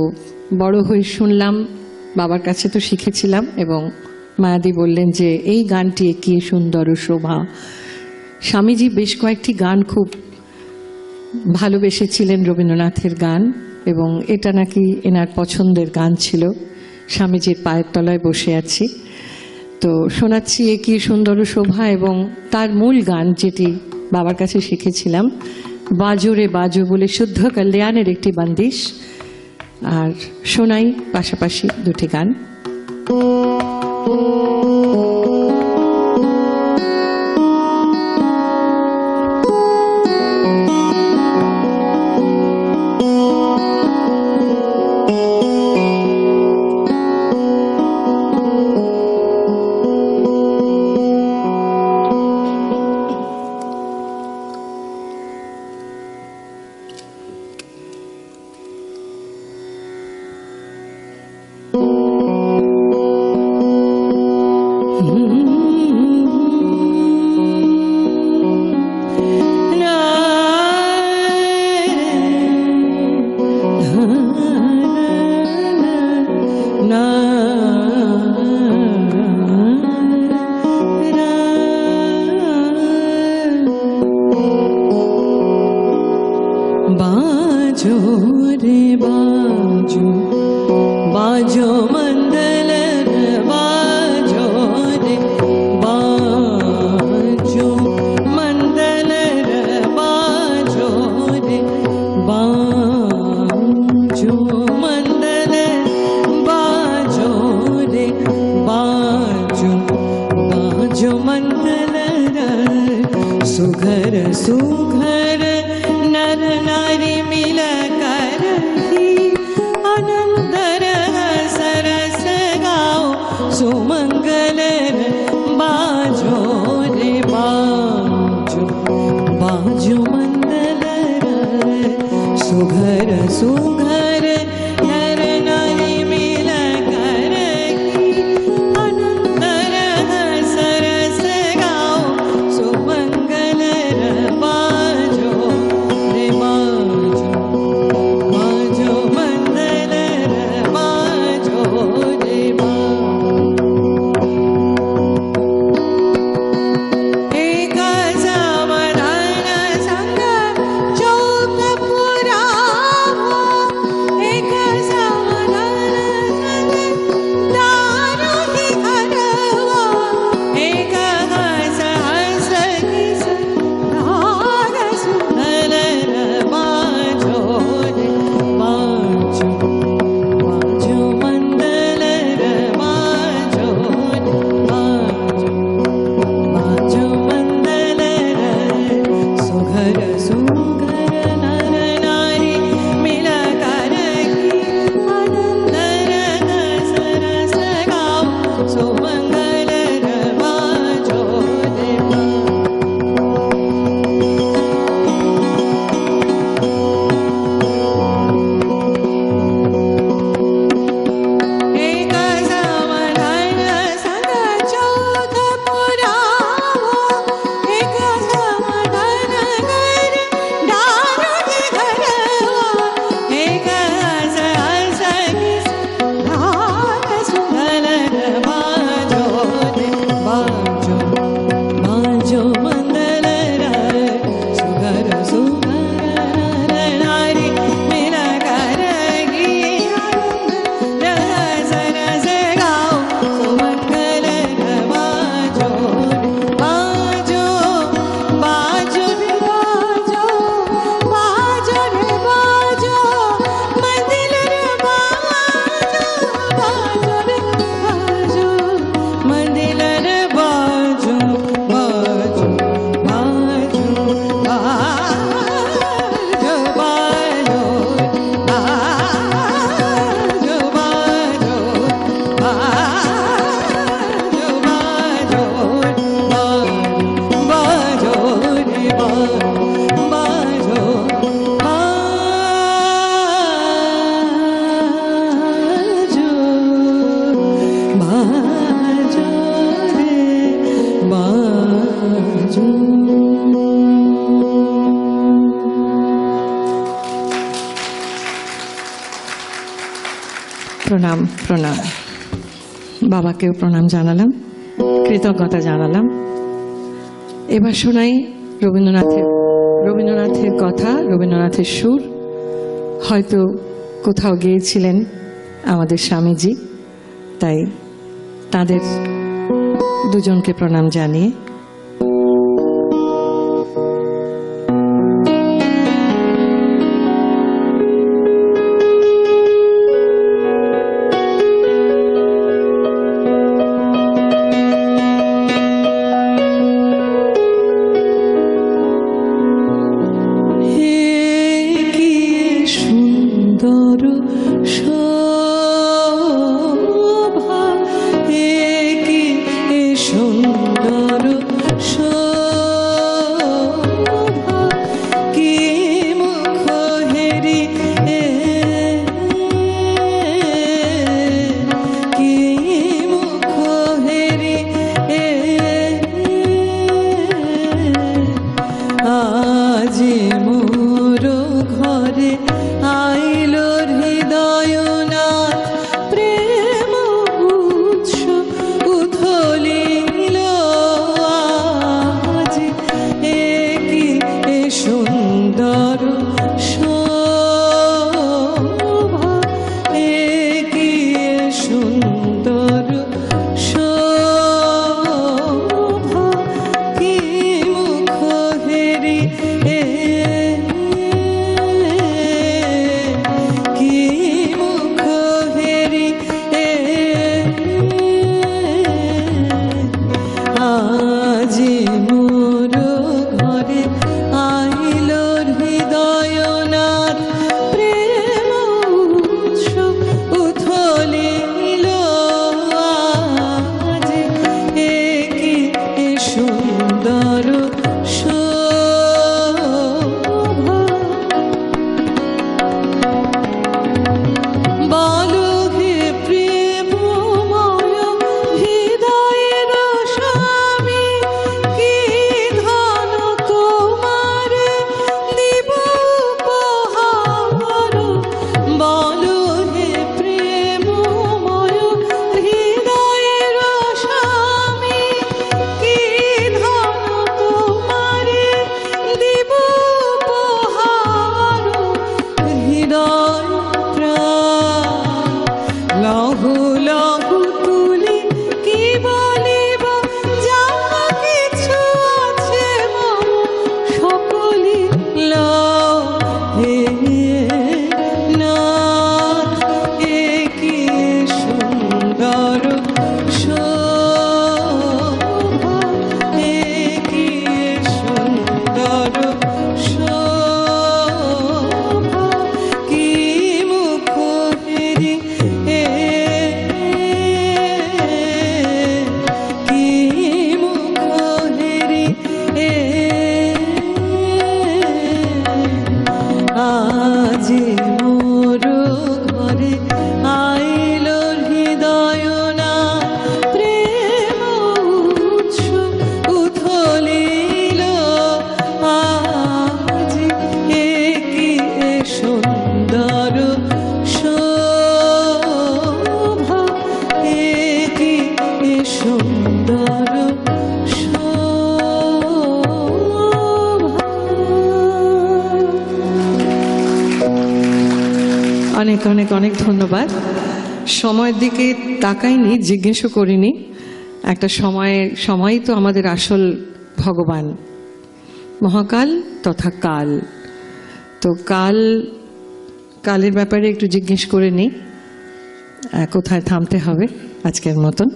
বড় হয়ে শুনলাম, বাবার কাছে তো শিখেছিলাম, এবং মায়াদি বললেন যে এই গানটি কি সুন্দর শোভা। স্বামীজি বেশ কয়েকটি গান খুব ভালোবেসেছিলেন, রবীন্দ্রনাথের গান, এবং এটা নাকি এনার পছন্দের গান ছিল। স্বামীজির পায়ের তলায় বসে আছি, তো শোনাচ্ছি এ কি সুন্দর শোভা, এবং তার মূল গান যেটি বাবার কাছে শিখেছিলাম, বাজো রে বাজো বলে শুদ্ধ কল্যাণের একটি বান্দিশ। আর শোনাই পাশাপাশি দুটি গান। बाजो रे बाजो बाजो मंदल बाजो रे बाजो मंदल बाजो रे बाजो मंदल बाजो रे बाजो बाजो मंदल सुघर सुघर नर नारी मिल कर ही आनंद रस रस गाओ सुमंगल बाजो रे बाजो बाजो मंगल सुघर सुघर नर नारी मिल कर ही आनंद रस रस गाओ सुमंगल बाजो रे बाजो बाजो मंगल बाजो रे एक समाधान संग चौक पुरावो প্রণাম প্রণাম। বাবাকেও প্রণাম জানালাম, কৃতজ্ঞতা জানালাম। এবার শোনাই রবীন্দ্রনাথের কথা, রবীন্দ্রনাথের সুর। হয়তো কোথাও গিয়েছিলেন আমাদের স্বামীজি, তাই তাদের দুজনকে প্রণাম জানিয়ে অনেক অনেক অনেক ধন্যবাদ। সময়ের দিকে তাকাইনি, জিজ্ঞেসও করিনি। একটা সময়ই তো আমাদের আসল ভগবান, মহাকাল তথা কাল। তো কালের ব্যাপারে একটু জিজ্ঞেস করে নিই কোথায় থামতে হবে আজকের মতন।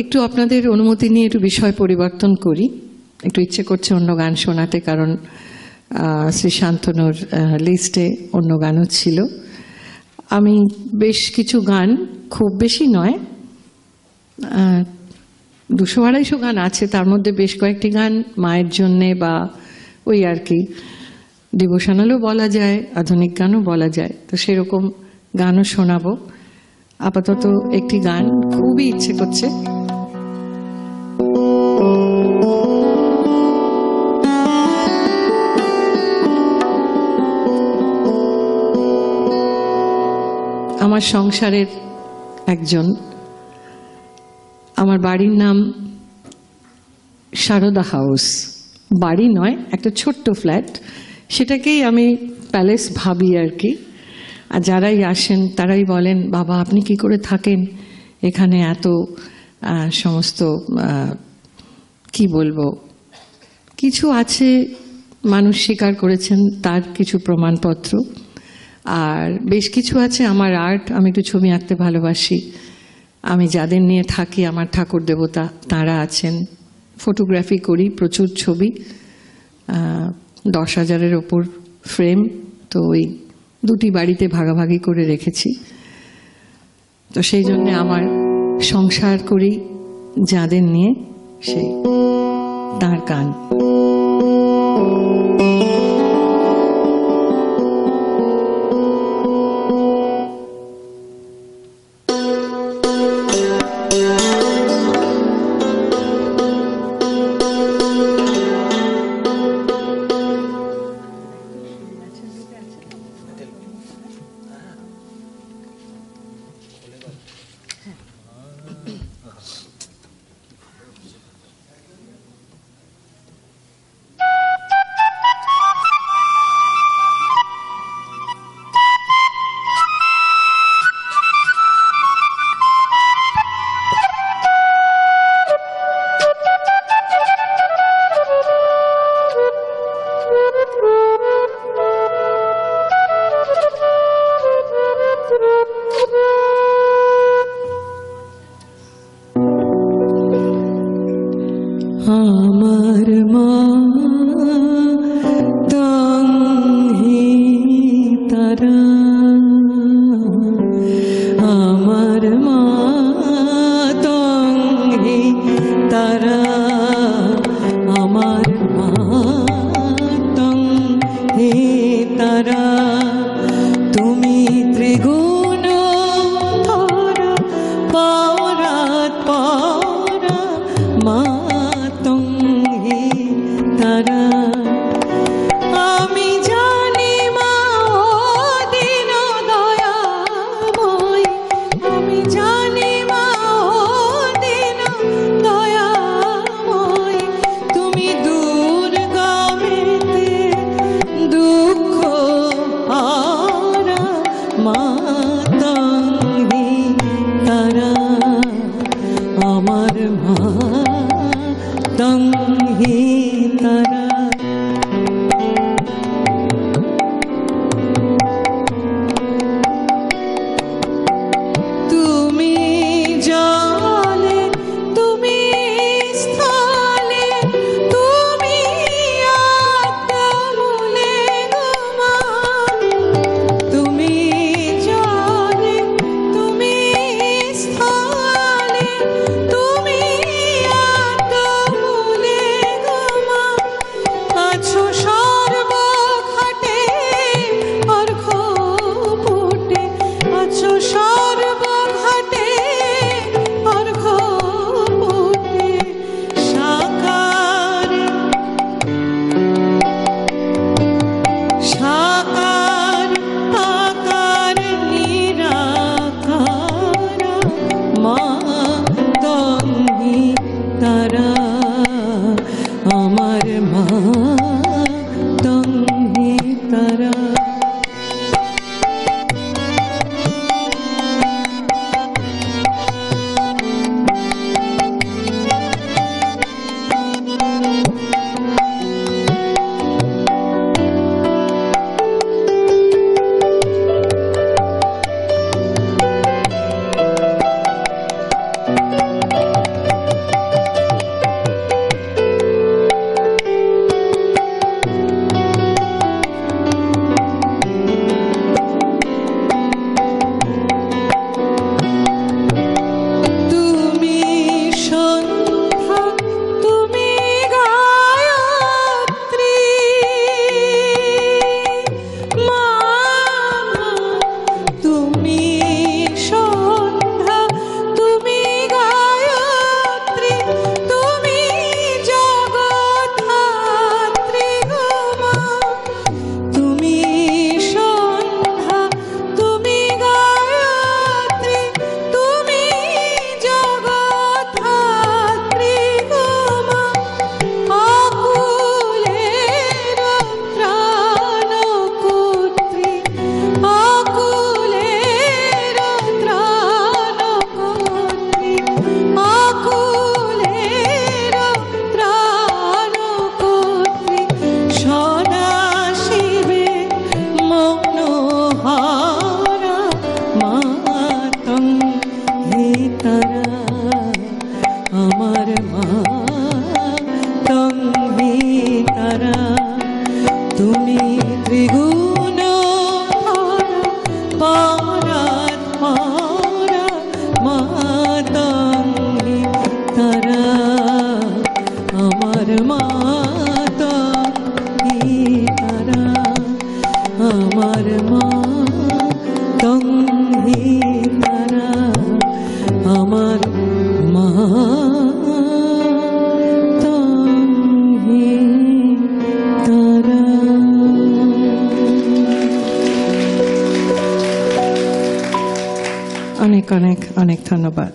একটু আপনাদের অনুমতি নিয়ে একটু বিষয় পরিবর্তন করি। একটু ইচ্ছে করছে অন্য গান শোনাতে, কারণ শ্রী শান্তনুর লিস্টে অন্য গানও ছিল। আমি বেশ কিছু গান, খুব বেশি নয়, 200-250 গান আছে, তার মধ্যে বেশ কয়েকটি গান মায়ের জন্যে বা ওই আর কি ডিভোশনালও বলা যায়, আধুনিক গানও বলা যায়। তো সেরকম গানও শোনাবো। আপাতত একটি গান খুবই ইচ্ছে করছে। আমার সংসারের একজন। আমার বাড়ির নাম সারদা হাউস। বাড়ি নয়, একটা ছোট্ট ফ্ল্যাট, সেটাকেই আমি প্যালেস ভাবি আর কি। আর যারাই আসেন তারাই বলেন, বাবা আপনি কি করে থাকেন এখানে, এত সমস্ত কি বলবো, কিছু আছে মানুষ স্বীকার করেছেন তার কিছু প্রমাণপত্র, আর বেশ কিছু আছে আমার আর্ট। আমি একটু ছবি আঁকতে ভালোবাসি। আমি যাদের নিয়ে থাকি, আমার ঠাকুর দেবতা তারা আছেন। ফটোগ্রাফি করি, প্রচুর ছবি, 10,000-এর ওপর ফ্রেম। তো ওই দুটি বাড়িতে ভাগাভাগি করে রেখেছি। তো সেই জন্যে আমার সংসার করি যাদের নিয়ে, সেই তার গান। আমার মা তংহি তারা, আমার মা তংহি তারা, আমার মা তংহি তারা। তুমি ত্রিগুণ ধরা পরাৎ পরা, মা তারা। আমি জানি মা দিন দয়াময়, আমি জানি মা দিন দয়াময়। তুমি দুর্গমেতে দুঃখ হারা, মা তংহি তারা, আমার মা তংহি তারা। তুমি জলে, তুমি স্থলে, তুমি আত্মমূলে গো মা। তুমি জলে, তুমি স্থলে, তুমি আত্মমূলে গো মা। আছো সর্বঘাটে অর্ঘ্য ফুটে, আছো সর্বঘাটে অর্ঘ্য ফুটে। সাকার সাকার আকার নিরাকার, মা তংহি তারা, আমার মা তংহি তারা। তারা তুমি ত্রিগুণ পরাৎপরা মাতঙ্গী তারা আমার মাতঙ্গী তারা আমার মাতঙ্গী তারা আমার মাতঙ্গী তারা। অনেক অনেক অনেক ধন্যবাদ।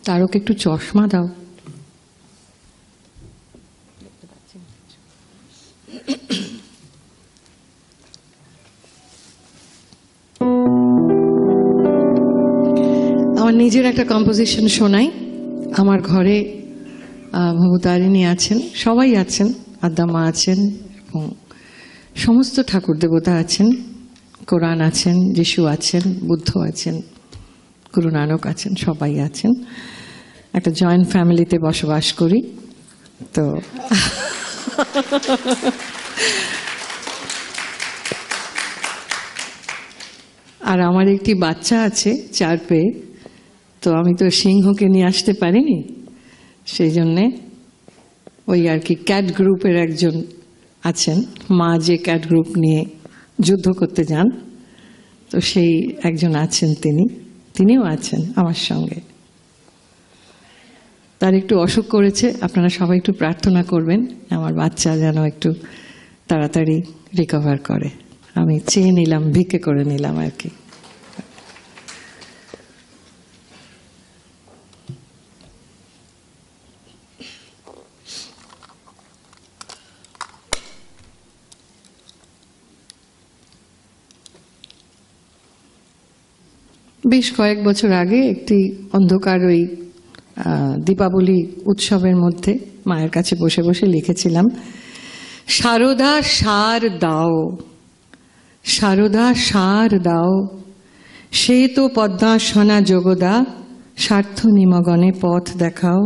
তারকে একটু চশমা দাও। আমার নিজের একটা কম্পোজিশন শোনাই। আমার ঘরে ভবতারিণী আছেন, সবাই আছেন, আদ্দামা আছেন এবং সমস্ত ঠাকুর দেবতা আছেন, কোরআন আছেন, যিশু আছেন, বুদ্ধ আছেন, গুরু নানক আছেন, সবাই আছেন। একটা জয়েন্ট ফ্যামিলিতে বসবাস করি। তো আর আমার একটি বাচ্চা আছে 4 পেয়ে, তো আমি তো সিংহকে নিয়ে আসতে পারিনি, সেই জন্যে ওই আর কি ক্যাট গ্রুপের একজন আছেন, মা যে ক্যাট গ্রুপ নিয়ে যুদ্ধ করতে যান, তো সেই একজন আছেন, তিনিও আছেন আমার সঙ্গে। তার একটু অসুখ করেছে, আপনারা সবাই একটু প্রার্থনা করবেন আমার বাচ্চা যেন একটু তাড়াতাড়ি রিকভার করে। আমি চেয়ে নিলাম, ভিক্ষে করে নিলাম আর কি। বেশ কয়েক বছর আগে একটি অন্ধকার ওই দীপাবলি উৎসবের মধ্যে মায়ের কাছে বসে বসে লিখেছিলাম, শারদা সার দাও, শারদা সার দাও, সে তো পদ্মাসনা যোগদা, স্বার্থ নিমগণে পথ দেখাও,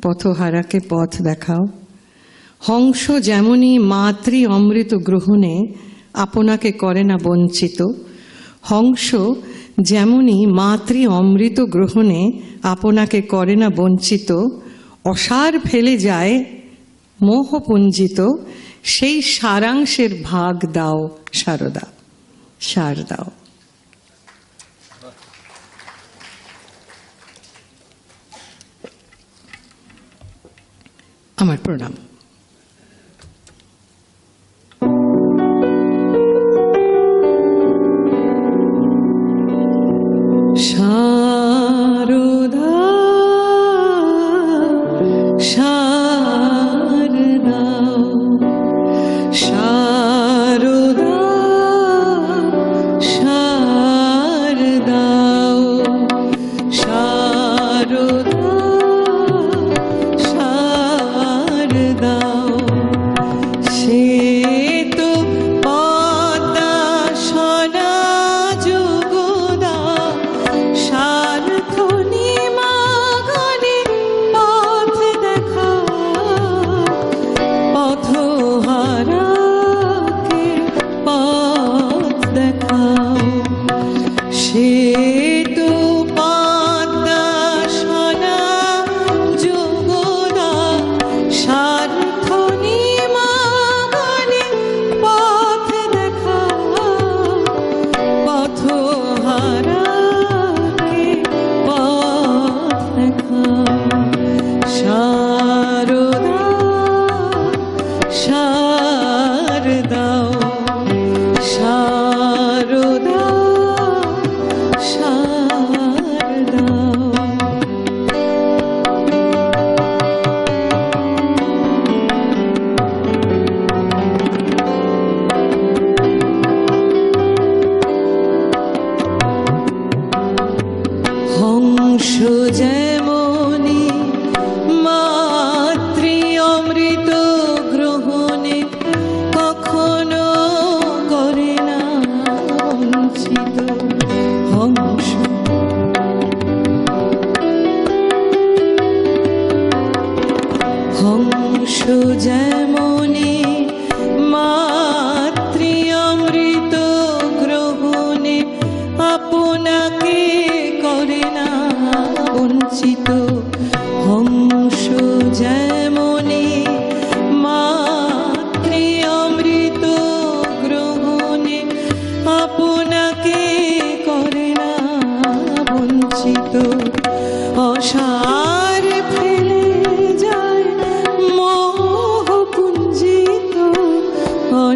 পথহারাকে পথ দেখাও। হংস যেমনি মাতৃ অমৃত গ্রহণে আপনাকে করে না বঞ্চিত, হংস যেমনি মাতৃ অমৃত গ্রহণে আপনাকে করে না বঞ্চিত, অসার ফেলে যায় মোহপুঞ্জিত, সেই সারাংশের ভাগ দাও শারদা, সার দাও। আমার প্রণাম। শারদা শারদা শারদা শারদা শারদা শারদা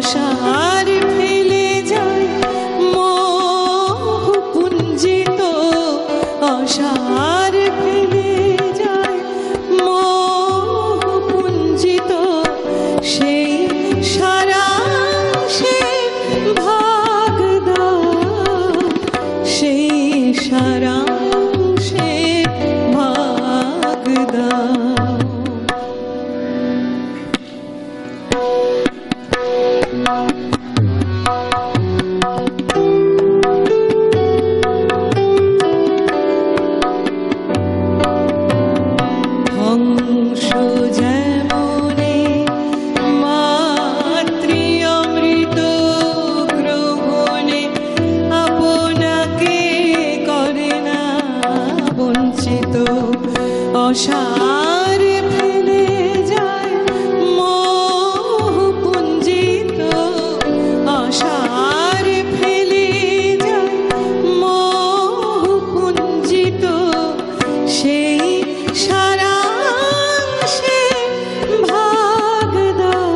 অসার ফেলে যায় মোহ পুঞ্জিত, অসার ফেলে যায় মোহ পুঞ্জিত, সেই সারাংশে ভাগ দাও, সেই সারাংশে ভাগ দাও। হংস যেমনে মাতৃ অমৃত গ্রহণে আপনাকে করে না বঞ্চিত, অসার ফেলে যায় মোহ পুঞ্জিত, অসার ফেলে যায় মোহ পুঞ্জিত, সেই সারাংশে ভাগ দাও।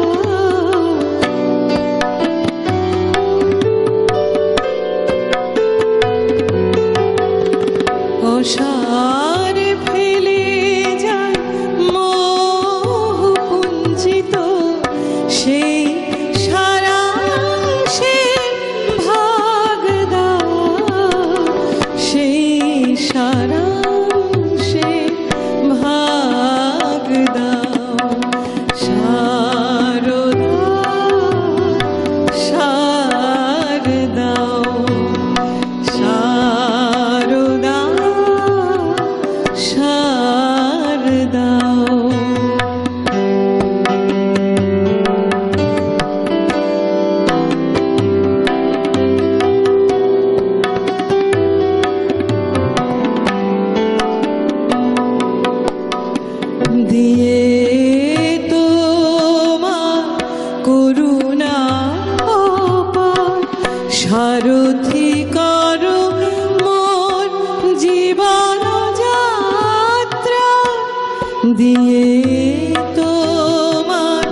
অসার ফেলে যায় মোহ পুঞ্জিত, সেই সারাংশে ভাগ দাও, সেই সারাংশে ভাগ দাও। শারদা শারদা শারদা শারদা। দিয়ে তোমার করুণা অপার, সারথি করো মোর জীবন যাত্রা, দিয়ে তোমার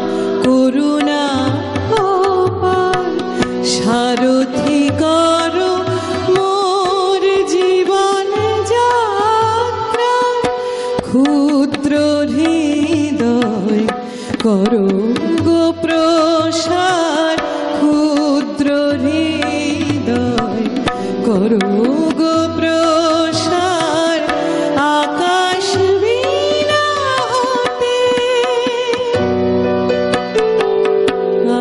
করুণা অপার, সারথি করো মোর জীবন যাত্রা, ক্ষুদ্র হৃদয় করো গো প্রসার, ক্ষুদ্র হৃদয় করো গো প্রসার, আকাশ বীণা হতে,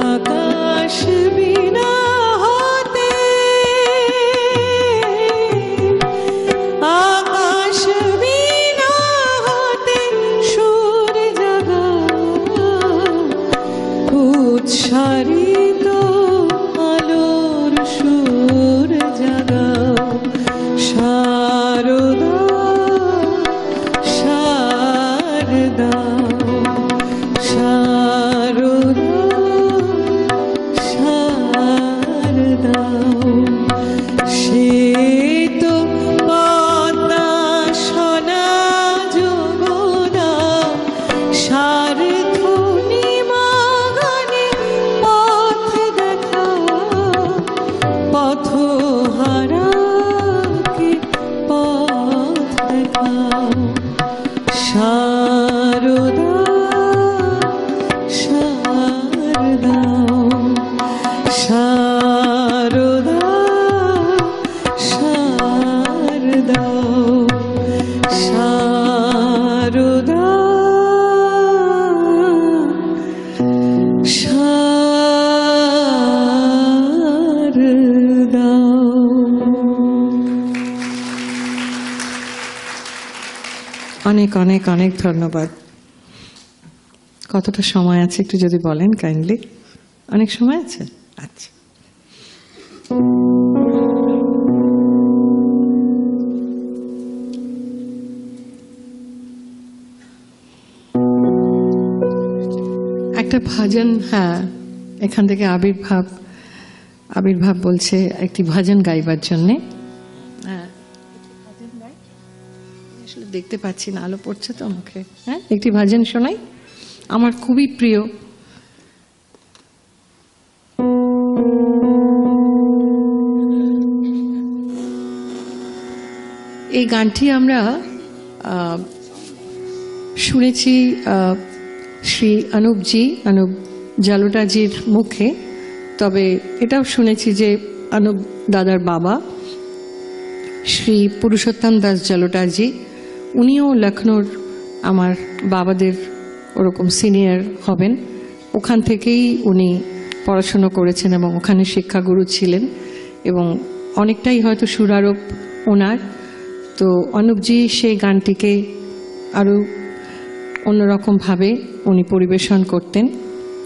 আকাশ বীণা হতে, আকাশ বীণা হতে সুর জাগাও, উৎসারিত আলোর সুর জাগাও। শারদা শারদা শারদা শারদা। সে তো পদ্মা সোনা যমুনা সারথনী মাগানে পথ দেখাও, পথহারাকে পথ দেখাও। শারদা শারদা শারদা শারদা শারদা শারদা। অনেক অনেক অনেক ধন্যবাদ। কতটা সময় আছে একটু যদি বলেন কাইন্ডলি। অনেক সময় আছে? আচ্ছা, একটা ভজন, হ্যাঁ, এখান থেকে আবির্ভাব বলছে একটি ভজন গাইবার জন্যে। হ্যাঁ, আসলে দেখতে পাচ্ছি না, আলো পড়ছে তো মুখে। হ্যাঁ, একটি ভজন শোনাই, আমার খুবই প্রিয়। এই গানটি আমরা শুনেছি শ্রী অনুপ জালোটাজির মুখে, তবে এটাও শুনেছি যে অনুপ দাদার বাবা শ্রী পুরুষোত্তম দাস জালোটাজি, উনিও লখনৌর আমার বাবাদের ওরকম সিনিয়র হবেন, ওখান থেকেই উনি পড়াশুনো করেছেন এবং ওখানে শিক্ষাগুরু ছিলেন এবং অনেকটাই হয়তো সুরারোপ ওনার। তো অনুপজি সেই গানটিকে আরও অন্যরকমভাবে উনি পরিবেশন করতেন,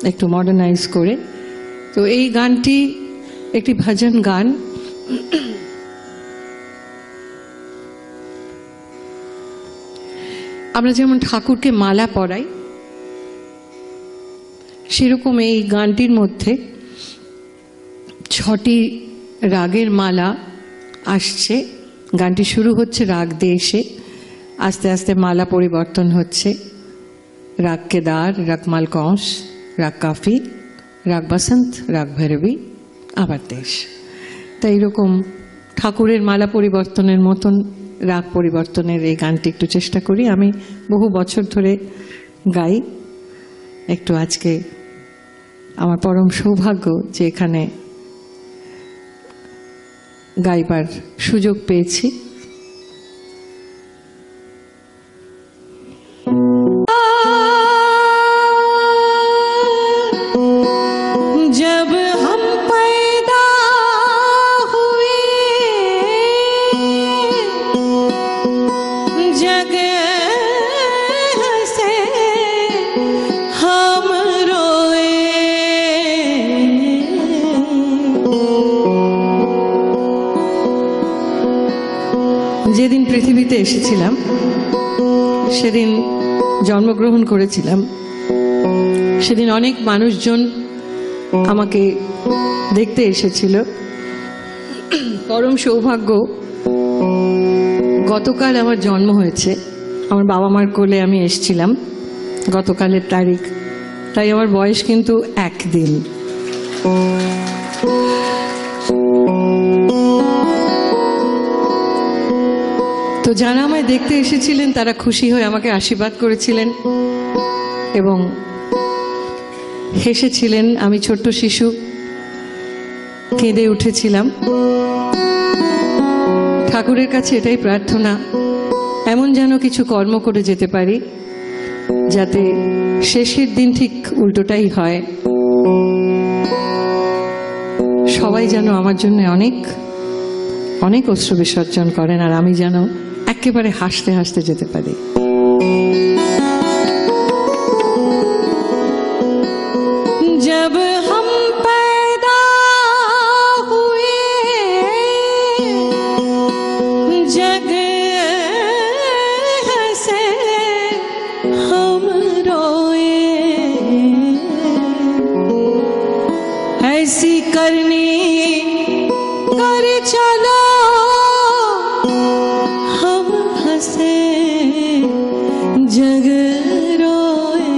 একটু মডার্নাইজ করে। তো এই গানটি একটি ভজন গান। আমরা যেমন ঠাকুরকে মালা পরাই, সেরকম এই গানটির মধ্যে 6টি রাগের মালা আসছে। গানটি শুরু হচ্ছে রাগ দেশে, আস্তে আস্তে মালা পরিবর্তন হচ্ছে। রাগ কেদার, রাগ মালকৌশ, রাগ কাফি, রাগ বসন্ত, রাগ ভৈরবী, আবার দেশ। তাই এরকম ঠাকুরের মালা পরিবর্তনের মতন রাগ পরিবর্তনের এই গানটি একটু চেষ্টা করি। আমি বহু বছর ধরে গাই, একটু আজকে আমার পরম সৌভাগ্য যে এখানে গাইবার সুযোগ পেয়েছি। जब हम पैदा हुए जग से हम रोए, যেদিন পৃথিবীতে এসেছিলাম সেদিন জন্মগ্রহণ করেছিলাম, সেদিন অনেক মানুষজন আমাকে দেখতে এসেছিল। পরম সৌভাগ্য, গতকাল আমার জন্ম হয়েছে, আমার বাবা মার কোলে আমি এসেছিলাম গতকালের তারিখ, তাই আমার বয়স কিন্তু 1 দিন। তো যারা আমায় দেখতে এসেছিলেন তারা খুশি হয়ে আমাকে আশীর্বাদ করেছিলেন এবং হেসেছিলেন। আমি ছোট্ট শিশু, কেঁদে উঠেছিলাম। ঠাকুরের কাছে এটাই প্রার্থনা, এমন যেন কিছু কর্ম করে যেতে পারি যাতে শেষের দিন ঠিক উল্টোটাই হয়। সবাই যেন আমার জন্য অনেক অনেক অশ্রু বিসর্জন করেন, আর আমি যেন একেবারে হাসতে হাসতে যেতে পারি। जब हम पैदा हुए जग से हम रोए, ऐसी करनी कर चलो हम हंसे जग रोए।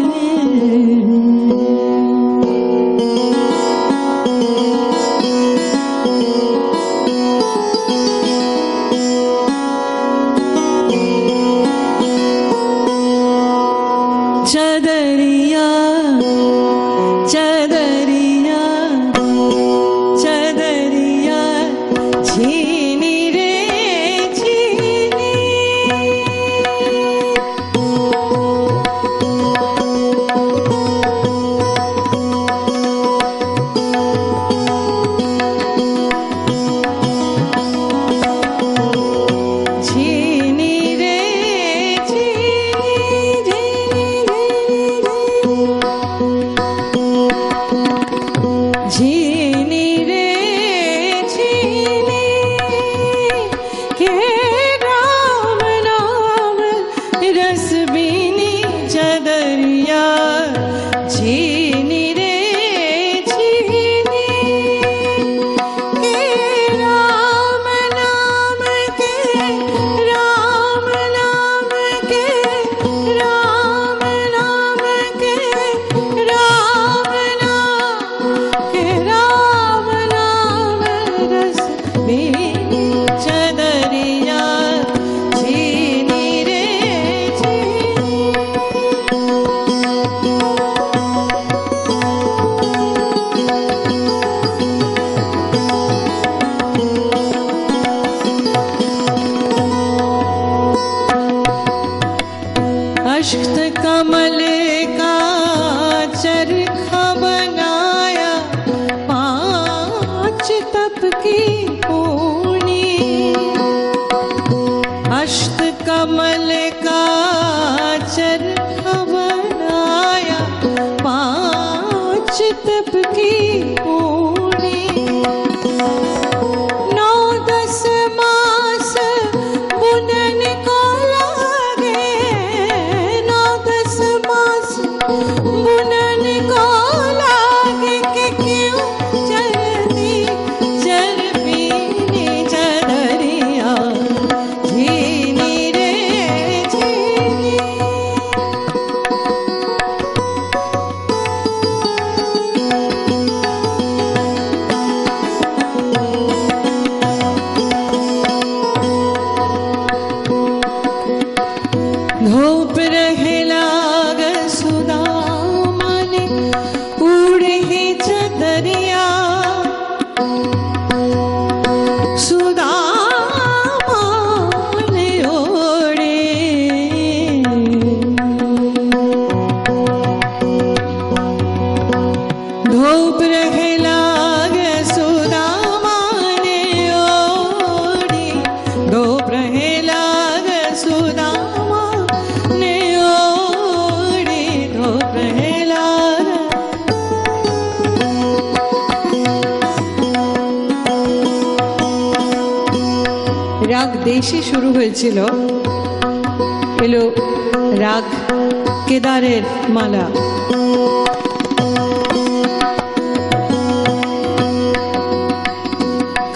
चदरिया चदरिया चदरिया झीनी रे झीनी, झीनी रे झीनी झीनी रे झीनी के राम नाम रस बीनी चदरिया, झीनी रे झीनी के राम नाम के राम नाम के राम नाम के राम नाम के राम पूनी अष्ट कमल का चरखा बनाया पांच तप की पूनी 9-10 मास बुनन को लागे 9-10 मास बुनन को लागे कि क्यों चलती चरपीनी चदरिया झीनी रे झीनी धूप रहे लाग सुदामन उड़े चदरिया सुदामन ओढ़े धूप रहे लाग सुदामन ओढ़े धूप रहे लाग सुदामन ओढ़े धूप रहे लाग রাগ দেশে শুরু হয়েছিল এলো রাগ কেদারের মালা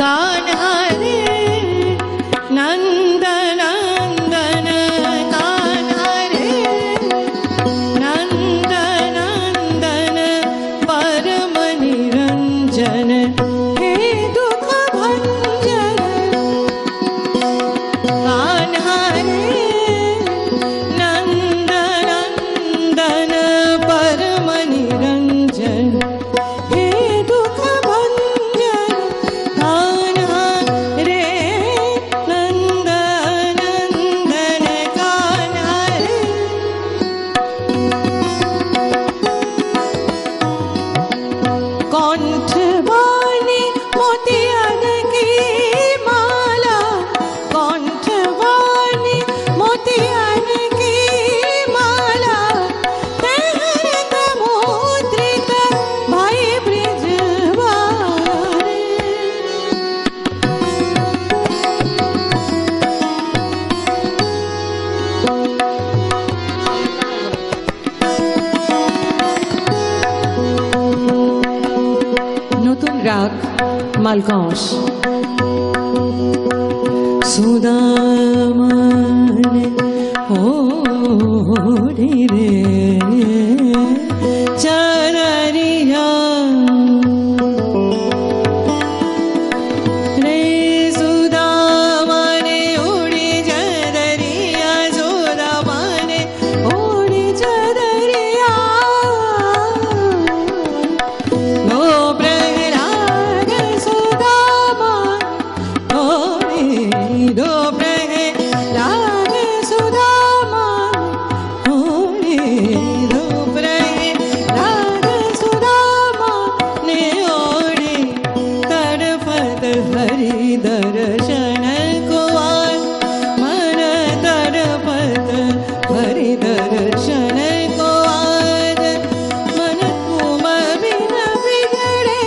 कान्हा रे नंद नंदन कान्हा रे नंद नंदन परम निरंजन हे दुख भंजन कान्हा रे नंद नंदन परम निरंजन हे दुख भंजन कान्हा रे नंद नंदन कान्हा रे कंठ वाणी मोतियन की माला कंठ वाणी मोतियन की माला तहरत मुद्रित भाई ब्रिजवारे নতুন রাগ মালকংস সুদামন ওড়ে রে চররিয়া রে সুদামনে ওড়ে চররিয়া সুদামনে ওড়ে চররিয়া नो प्रहलाद सुदामन ओढ़े दो प्रहलाद सुदामन ओढ़े दो प्रहलाद सुदामन ओढ़े तड़पत हरि दर्शन को आए मन तड़पत हरि दर्शन को आज मन कुम बिन बिगड़े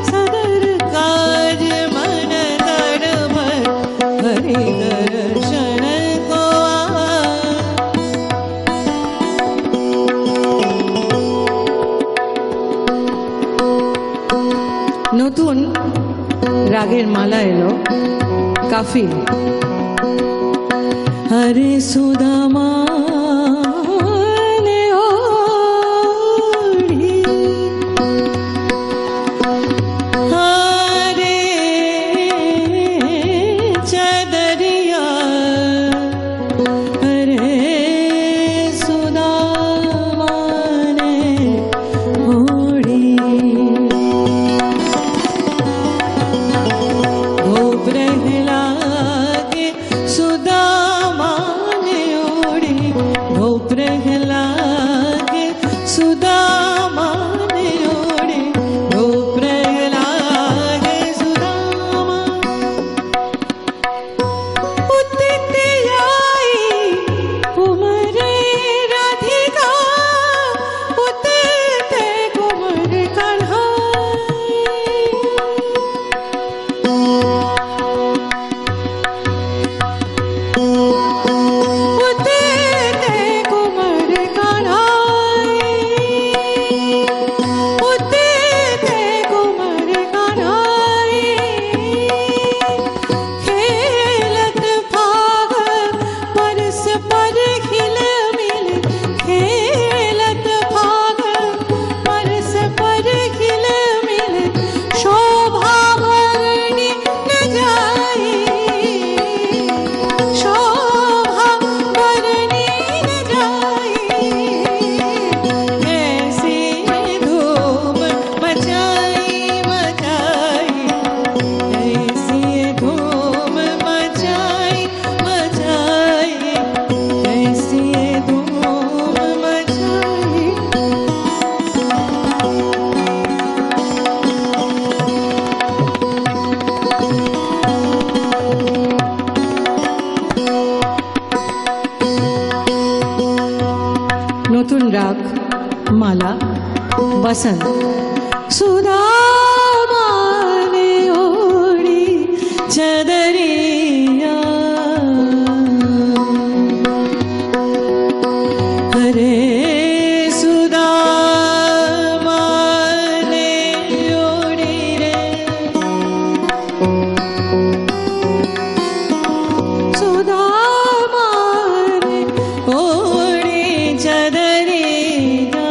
सदर काज मन तड़पत हरि दर्शन को आज নতুন রাগের মালা এলো কাফিল হরে সুদামা हरे चदरिया हरे सुदामने ओढ़ी धूप रहला के सुदामने ओढ़ी पसंद। सुदामा ने ओढ़ी चदरिया, हरे सुदामा ने ओढ़ी रे, सुदामा ने ओढ़ी चदरिया,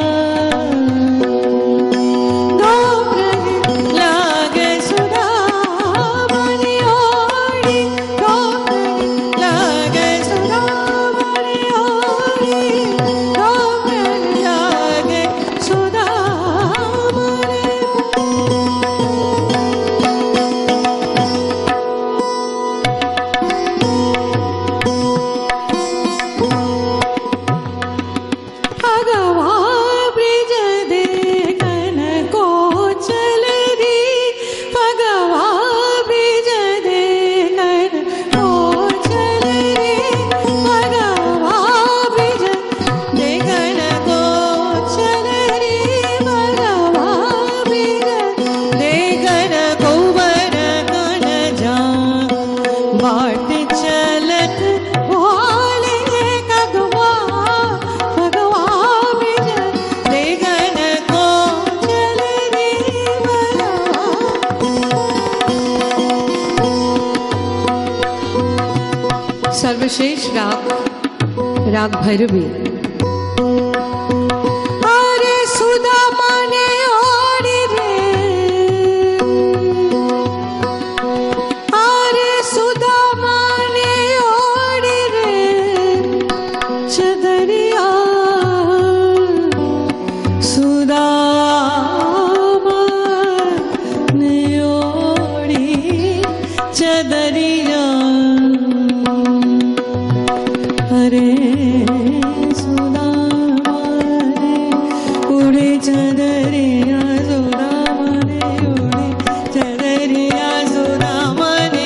दो प्रहर लागे सुदामा ने ओढ़ी, दो प्रहर लागे सुदामा ने ओढ़ी, दो प्रहर लागे सुदामा ने। भगवा ब्रिज देखन को चल री, भगवा ब्रिज देखन को चल री, भगवा ब्रिज देखन को चल री, भगवा ब्रिज देखन को बर कन जा, बाट चलत भोले कगवा, भगवा ब्रिज देखन को चल री, भगवा। सर्वश्रेष्ठ राग राग भैरवी। अरे सुदामा ने ओढ़ी रे, अरे सुदामा ने ओढ़ी रे चदरिया, सुदामा ने ओढ़ी चदरिया, हरे सुदामा ने उड़े चदरिया, सुदामा ने उड़े चदरिया, सुदामा ने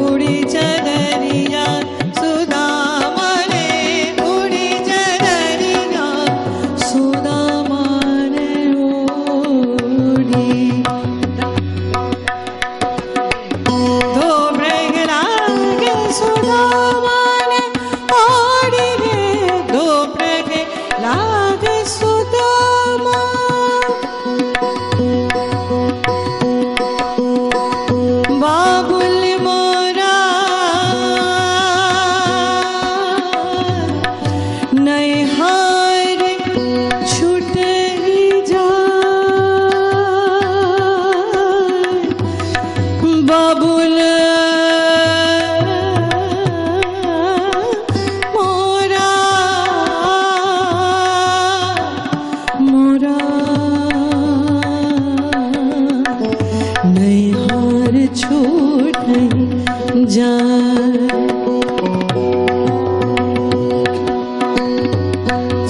उड़ी चदरिया, सुदामा ने उड़ी चदरिया, सुदामा ने उड़ी। दो ब्रग लागे सुदामा ने ओढ़ी रे, दो ब्रग लागे सुदामा। बाबुल मोरा नैहार छूट ही जाए, बाबुल मोरा मोरा नैहार छूट नहीं जाए।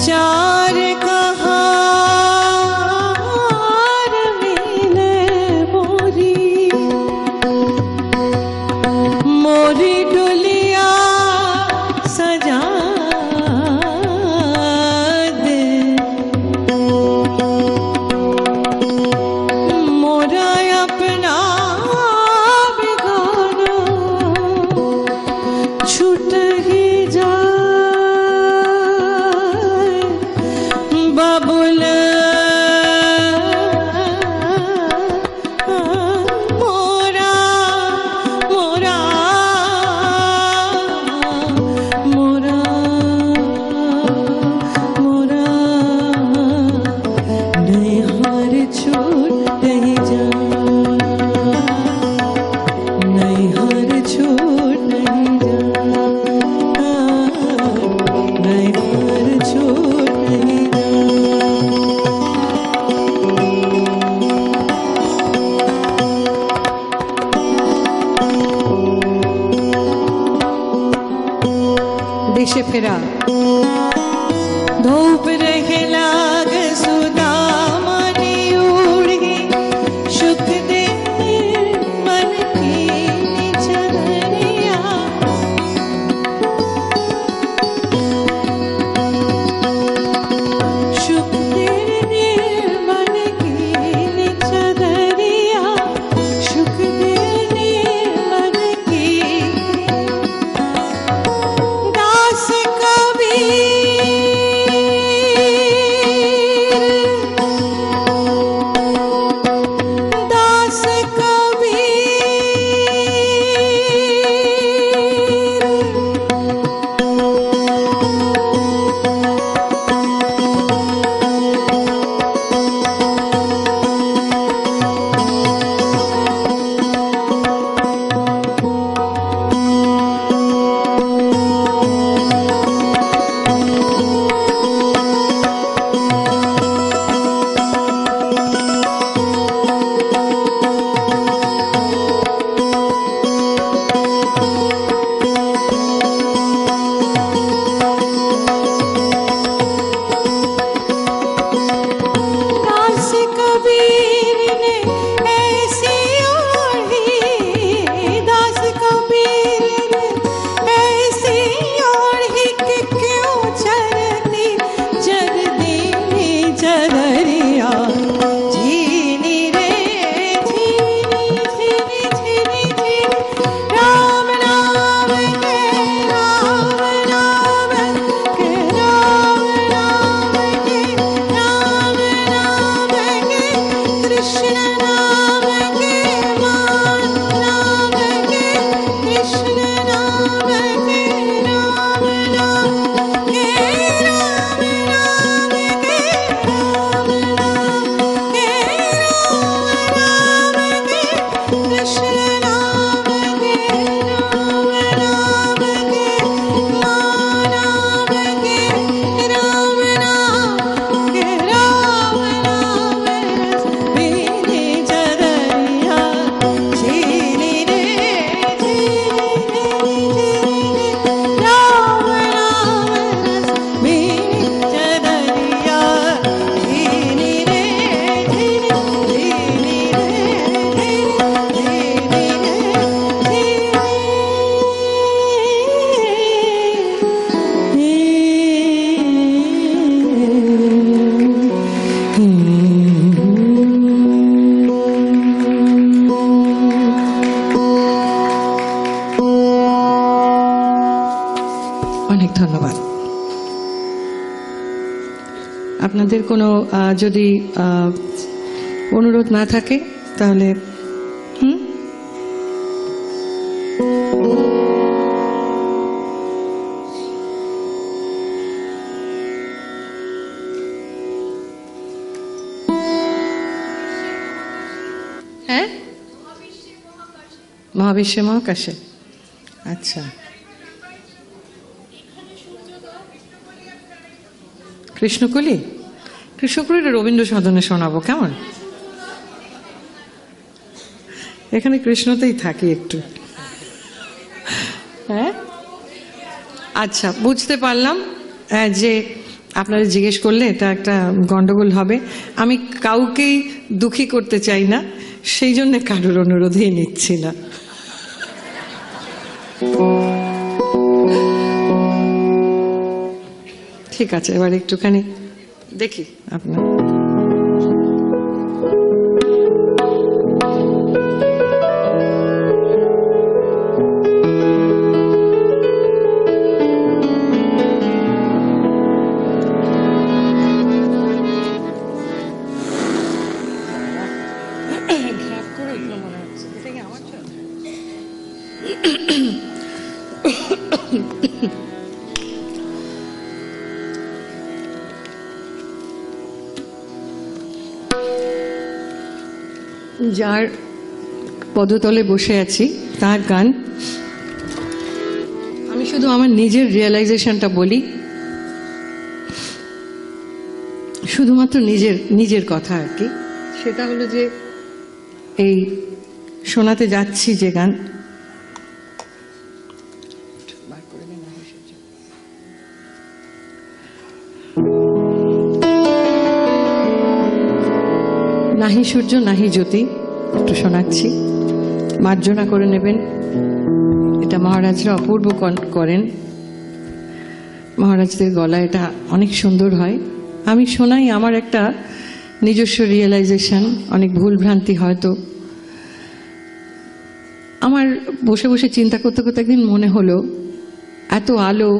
चार कहार मिले मोरी, मोरी डुलिया सजा दे, मोरा अपना बिगाना छूट ही जाए, बाबुल मोरा मोरा मोरा मोरा नैहार छूट ही जाए, नैहार छूट नहीं जाए, नैहार छूट नहीं जाए। देशे फेरा धूप रहे लाग सुदामा ने उड़ी, सुख दे मन की चदरिया, सुख दे मन की আপনাদের কোনো যদি অনুরোধ না থাকে তাহলে হ্যাঁ, মহাবিশ্বে মহাকাশে। আচ্ছা, কৃষ্ণকলি, কৃষ্ণকলিটা রবীন্দ্র সদনে শোনাবো, কেমন? এখানে কৃষ্ণতেই থাকি একটু। হ্যাঁ, আচ্ছা, বুঝতে পারলাম যে আপনারা জিজ্ঞেস করলে এটা একটা গন্ডগোল হবে। আমি কাউকেই দুঃখী করতে চাই না, সেই জন্য কারোর অনুরোধই নিচ্ছি না। ঠিক আছে, এবার একটুখানি দেখি আপনার। যার পদতলে বসে আছি তার গান। আমি শুধু আমার নিজের রিয়েলাইজেশনটা বলি, শুধুমাত্র নিজের কথা আর কি। সেটা হলো যে এই শোনাতে যাচ্ছি যে গান, নাহি সূর্য নাহি জ্যোতি, একটু শোনাচ্ছি, মার্জনা করে নেবেন। এটা মহারাজরা অপূর্ব করেন, মহারাজদের গলা এটা অনেক সুন্দর হয়। আমি শোনাই আমার একটা নিজস্ব রিয়েলাইজেশন, অনেক ভুল ভ্রান্তি হয়তো। আমার বসে বসে চিন্তা করতে করতে একদিন মনে হলো, এত আলো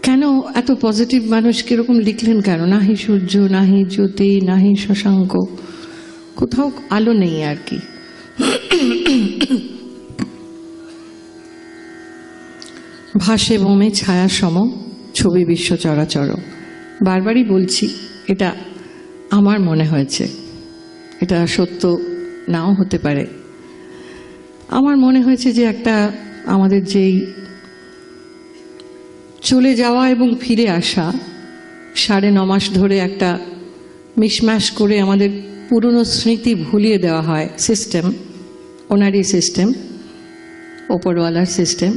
কেন, এত পজিটিভ মানুষ কিরকম লিখলেন কেন? নাহি সূর্য নাহি জ্যোতি নাহি শশাঙ্ক, কোথাও আলো নেই আর কি। ভাসে বোমে ছায়া সম, ছবি বিশ্ব চরাচর। বারবারই বলছি, এটা আমার মনে হয়েছে, এটা সত্য নাও হতে পারে। আমার মনে হয়েছে যে একটা আমাদের যেই চলে যাওয়া এবং ফিরে আসা 9.5 মাস ধরে একটা মিশম্যাশ করে আমাদের পুরনো স্মৃতি ভুলিয়ে দেওয়া হয় সিস্টেম, ওনারই সিস্টেম, ওপরওয়ালার সিস্টেম।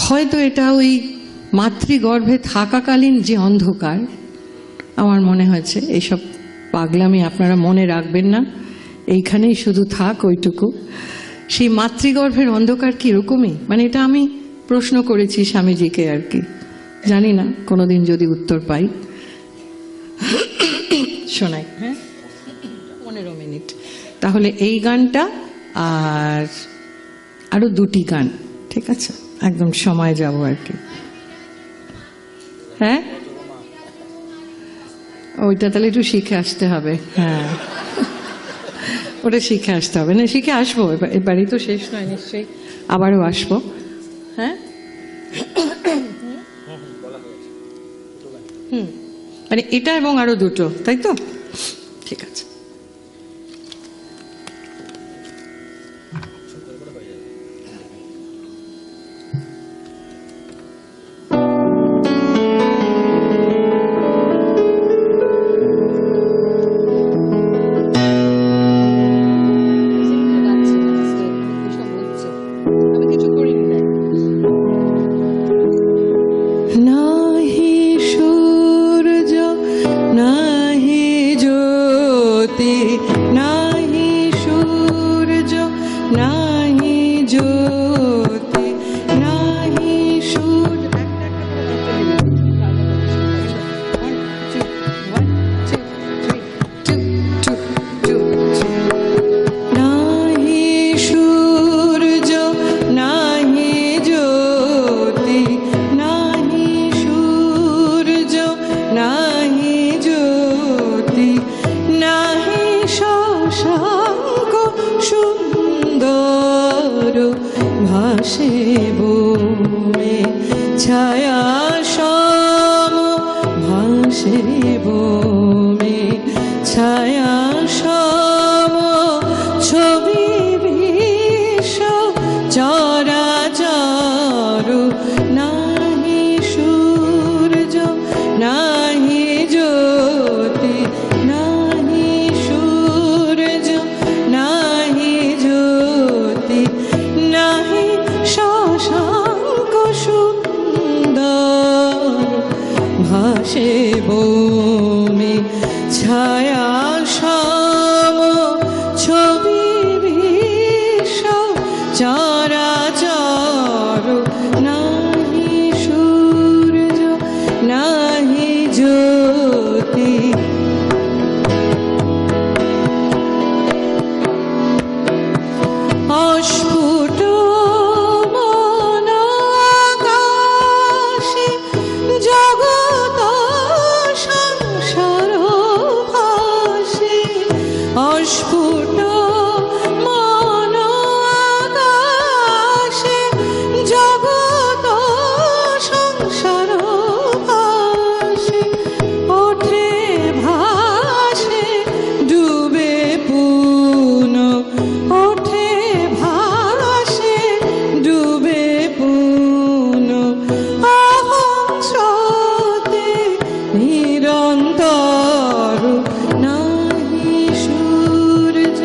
হয়তো এটা ওই মাতৃগর্ভে থাকাকালীন যে অন্ধকার, আমার মনে হয়েছে এইসব পাগলামি আপনারা মনে রাখবেন না, এইখানেই শুধু থাক ওইটুকু। সেই মাতৃগর্ভের অন্ধকার কি এরকমই? মানে এটা আমি প্রশ্ন করেছি স্বামীজিকে আর কি, জানি না কোনোদিন যদি উত্তর পাই। শোনাই, হ্যাঁ, 15 মিনিট তাহলে এই গানটা আর আরো 2টি গান, ঠিক আছে? একদম সময় যাব আর কি। হ্যাঁ, ওইটা তাহলে একটু শিখে আসতে হবে। হ্যাঁ, ওটা শিখে আসতে হবে। না, শিখে আসবো, এবারই তো শেষ নয়, নিশ্চয়ই আবারও আসবো। হ্যাঁ, মানে এটা এবং আরো 2টো, তাই তো? ঠিক আছে। শশাঙ্ক সুন্দর ভাসে বনে ছায়া সম ভাসে বনে ছায়া সম ছবি বিশ্ব চরাচর নাহি সূর্য নাহি জ্যোতি নাহি সূর্য নাহি জ্যোতি নাহি শশাঙ্ক সুন্দর ভাসে বনে ছায়া সম ছবি বিশ্ব চরাচর নাহি সূর্য নাহি জ্যোতি অস্ফুট মনাকাশে জগৎ সংসার ভাসে অস্ফুট মনাকাশে জগৎ সংসার ভাসে ওঠে ভাসে ডুবে পুন ওঠে ভাসে ডুবে পুন অহং স্রোতে নিরন্তর নাহি সূর্য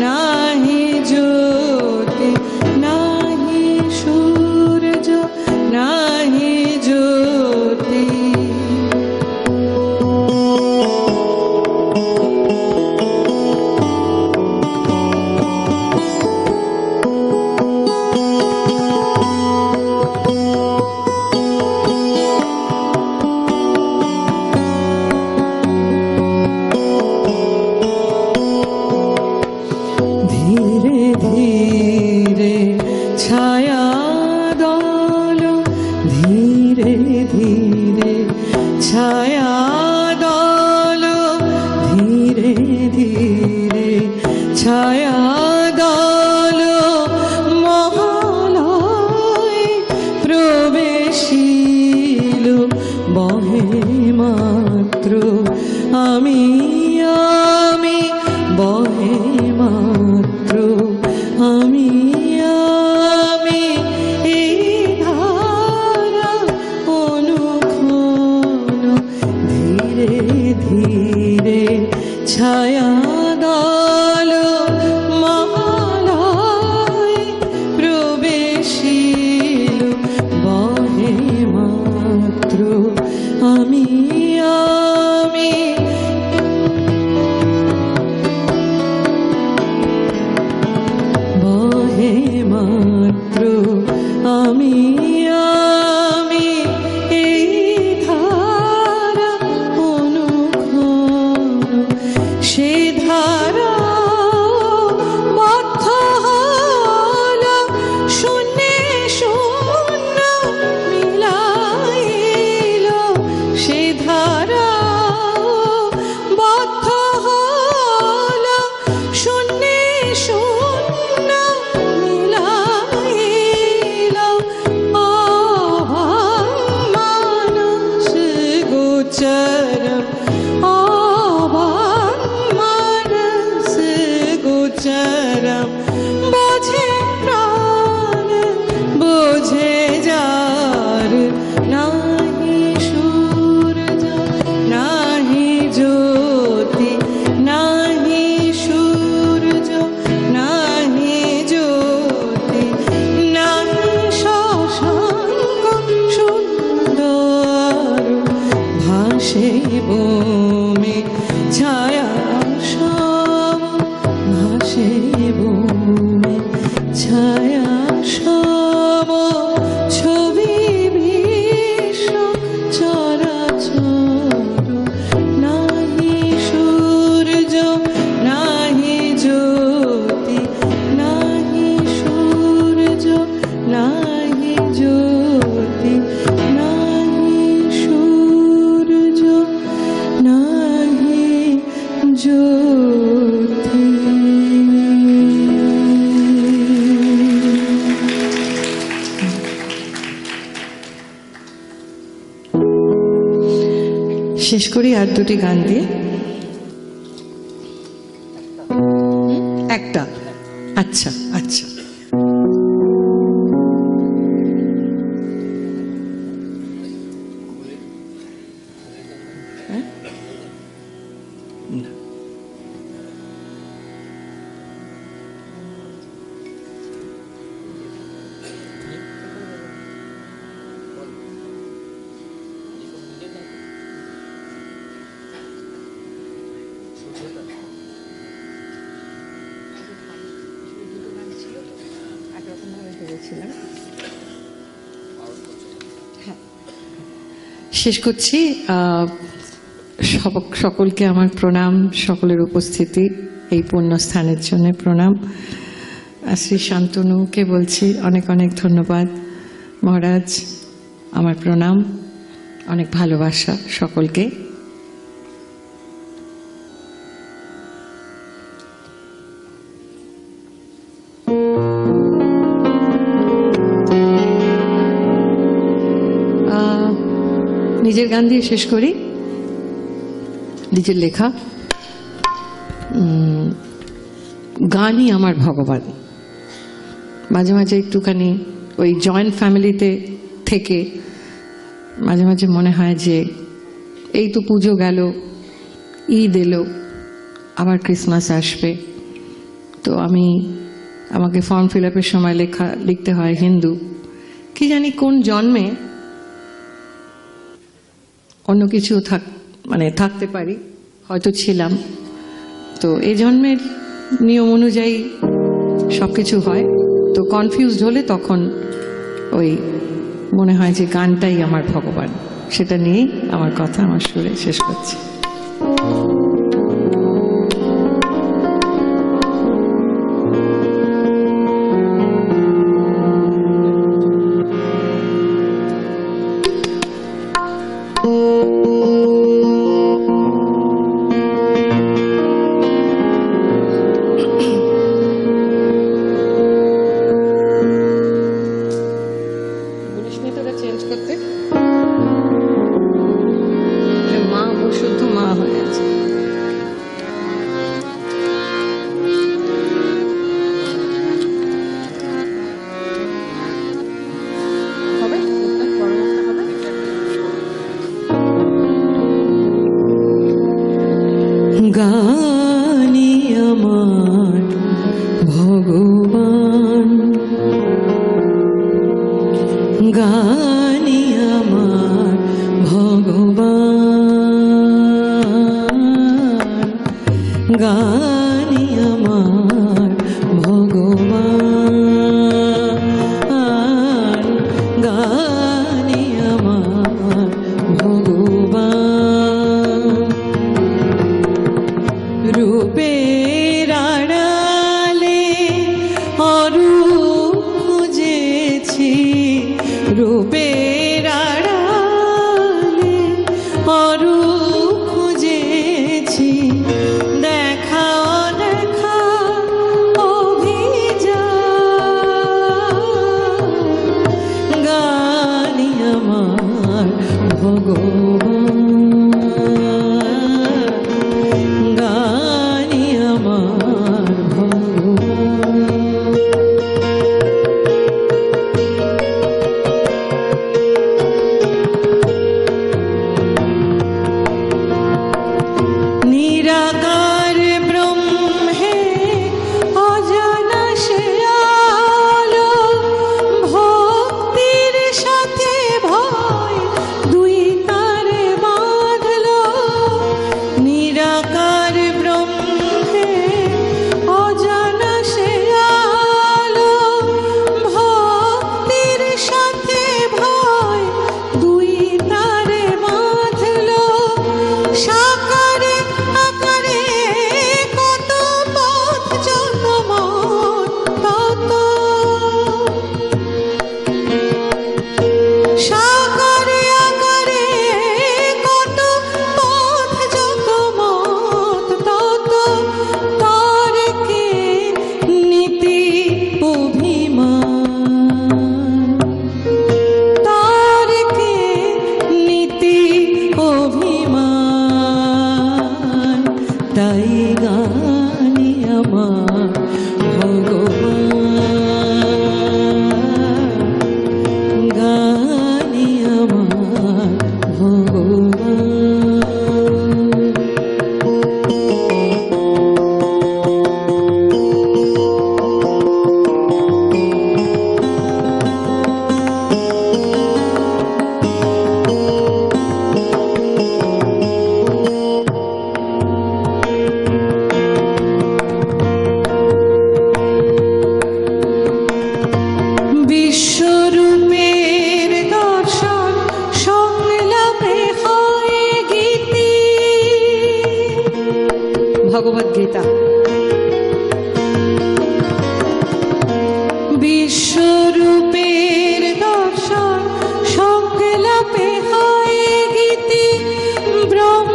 নাহি জ্যোতি নাহি সূর্য নাহি জ্যোতি ধীরে ধীরে ছায়া দল ধীরে ধীরে ছায়া দল ধীরে ধীরে ছায়া দল মহালয় প্রবেশিল বহে মাত্র আমি আমি বহে মাত্র আমি আমি এই ধারা অনুক্ষণ ধীরে ধীরে ছায়া দল মহালয় প্রবেশিল বহে মাত্র আমি আমি শেষ করি আর দুটি গান দিয়ে। একটা, আচ্ছা আচ্ছা। শেষ করছি। সকলকে আমার প্রণাম, সকলের উপস্থিতি এই পুণ্যস্থানের জন্য প্রণাম। শ্রী শান্তনুকে বলছি অনেক অনেক ধন্যবাদ মহারাজ, আমার প্রণাম, অনেক ভালোবাসা সকলকে। নিজের গান দিয়ে শেষ করি, নিজের লেখা। গানই আমার ভগবান। মাঝে মাঝে একটুখানি ওই জয়েন্ট ফ্যামিলিতে থেকে মাঝে মাঝে মনে হয় যে এই তো পুজো গেল, ঈদ এলো, আবার ক্রিসমাস আসবে, তো আমাকে ফর্ম ফিল আপের সময় লিখতে হয় হিন্দু। কি জানি কোন জন্মে অন্য কিছু থাকতে পারি, হয়তো ছিলাম। তো এই জন্মের নিয়ম অনুযায়ী সব কিছু হয়। তো কনফিউজড হলে তখন ওই মনে হয় যে গানটাই আমার ভগবান। সেটা নিয়েই আমার কথা, আমার সুরে শেষ করছি। গানি আমার ভগবান, গানি আমার ভগবান, গানি আমার ভগবান, গানি আমার ভগবান। রূপের আড়ালে অরূপ খুঁজেছি, রূপের আড়ালে অরূপ খুঁজেছি, দেখা দেখা অভিযান আমার ভগবান, গানি আমার ভগবান। বিশ্বরূপের দর্শন সংলাপে হয় গীতি। ভগবদ গীতা। বিশ্বরূপের দর্শন সংলাপে হয় গীতি। ব্রহ্ম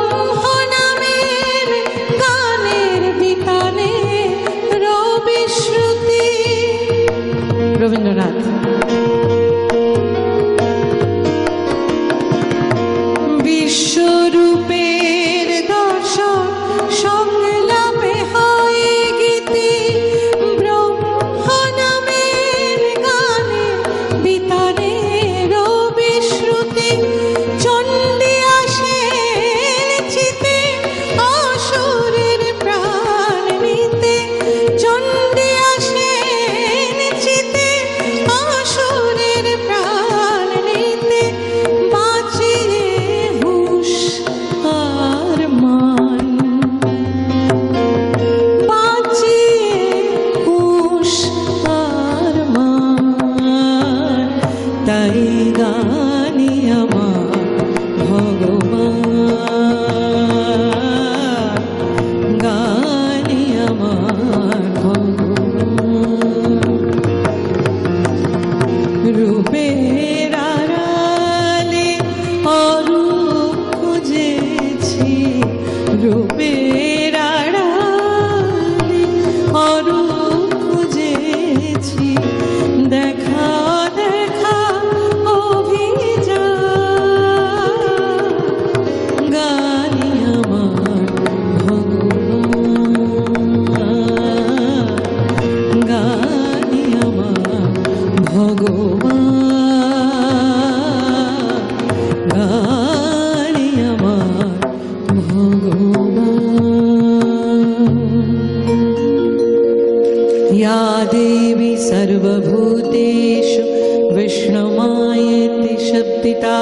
নামের গানের বিতানে রবি শ্রুতি। রবীন্দ্রনাথ। বিশ্বরূপের দর্শন সংলাপে হয় গীতি। ব্রহ্ম নামের গানে বিতানে রবি শ্রুতি। চণ্ডী আসেন চিতে অসুরের প্রাণ নিতে। চণ্ডী আসেন চিতে অসুরের প্রাণ নিতে। বাঁচিয়ে হুঁশ আর মান, বাঁচিয়ে হুঁশ আর মান। তাই গানি আমার ভগবান, গানি আমার ভগবান। রূপের আড়ালে অরূপ খুঁজেছি। রূপের আড়ালে অরূপ খুঁজেছি। দেখা দেখা অভিযান। গানি আমার ভগবান, গানি আমার ভগবান, গানি আমার ভগবান। या देवी सर्वभूतेषु विष्णुमायेति शब्दिता।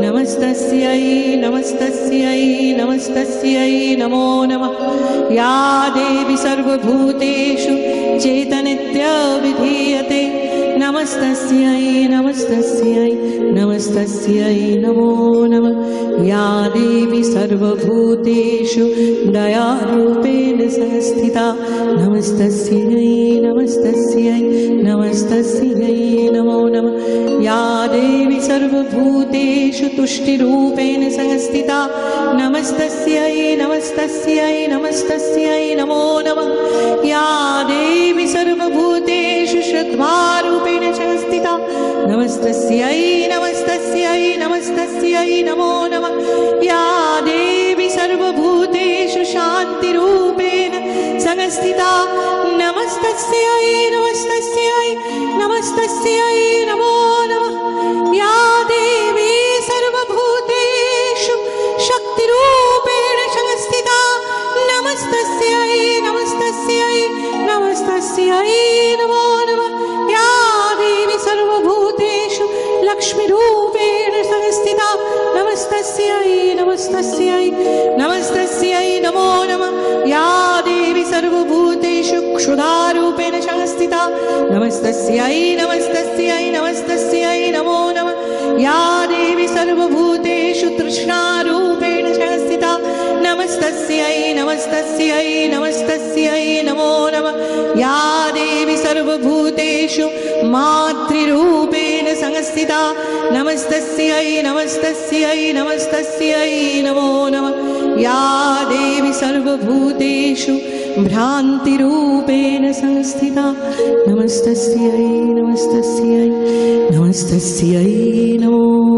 नमस्तस्यै नमस्तस्यै नमस्तस्यै नमो नमः। या देवी सर्वभूतेषु चेतनित्यभिधीयते। नमस्तस्यै नमस्तस्यै नमस्तस्यै नमो नमः। या देवी सर्वभूतेषु दयारूपेण संस्थिता। नमस्तस्यै नमस्तस्यै नमस्तस्यै नमो नमः। या देवी सर्वभूतेषु तुष्टिरूपेण संस्थिता। नमस्तस्यै नमस्तस्यै नमस्तस्यै नमो नमः। या देवी सर्वभूतेषु श्रद्धारूपेण संस्थिता। नमस्तस्यै नमस्तस्यै नमस्तस्यै नमो नमः। या देवी सर्वभूतेषु शान्तिरूपेण संस्थिता। नमस्तस्यै नमस्तस्यै नमस्तस्यै नमो नमः। या देवी सर्वभूतेषु शक्तिरूपेण संस्थिता। नमस्तस्यै नमस्तस्यै नमस्तस्यै नमो नमः। या देवी सर्वभूतेषु लक्ष्मीरूपेण संस्थिता। नमस्तस्यै नमस्तस्यै नमस्तस्यै नमो नमः। या देवी सर्वभूतेषु क्षुधारूपेण संस्थिता। नमस्तस्यै नमस्तस्यै नमस्तस्यै नमो नमः। या देवी सर्वभूतेषु तृष्णारूपेण संस्थिता। नमस्तस्यै नमस्तस्यै नमस्तस्यै नमो नमः। या देवी सर्वभूतेषु मातृरूपेण संस्थिता। नमस्तस्यै नमस्तस्यै नमस्तस्यै नमो नमः। या देवी सर्वभूतेषु भ्रान्तिरूपेण संस्थिता। नमस्तस्यै नमस्तस्यै नमस्तस्यै नमो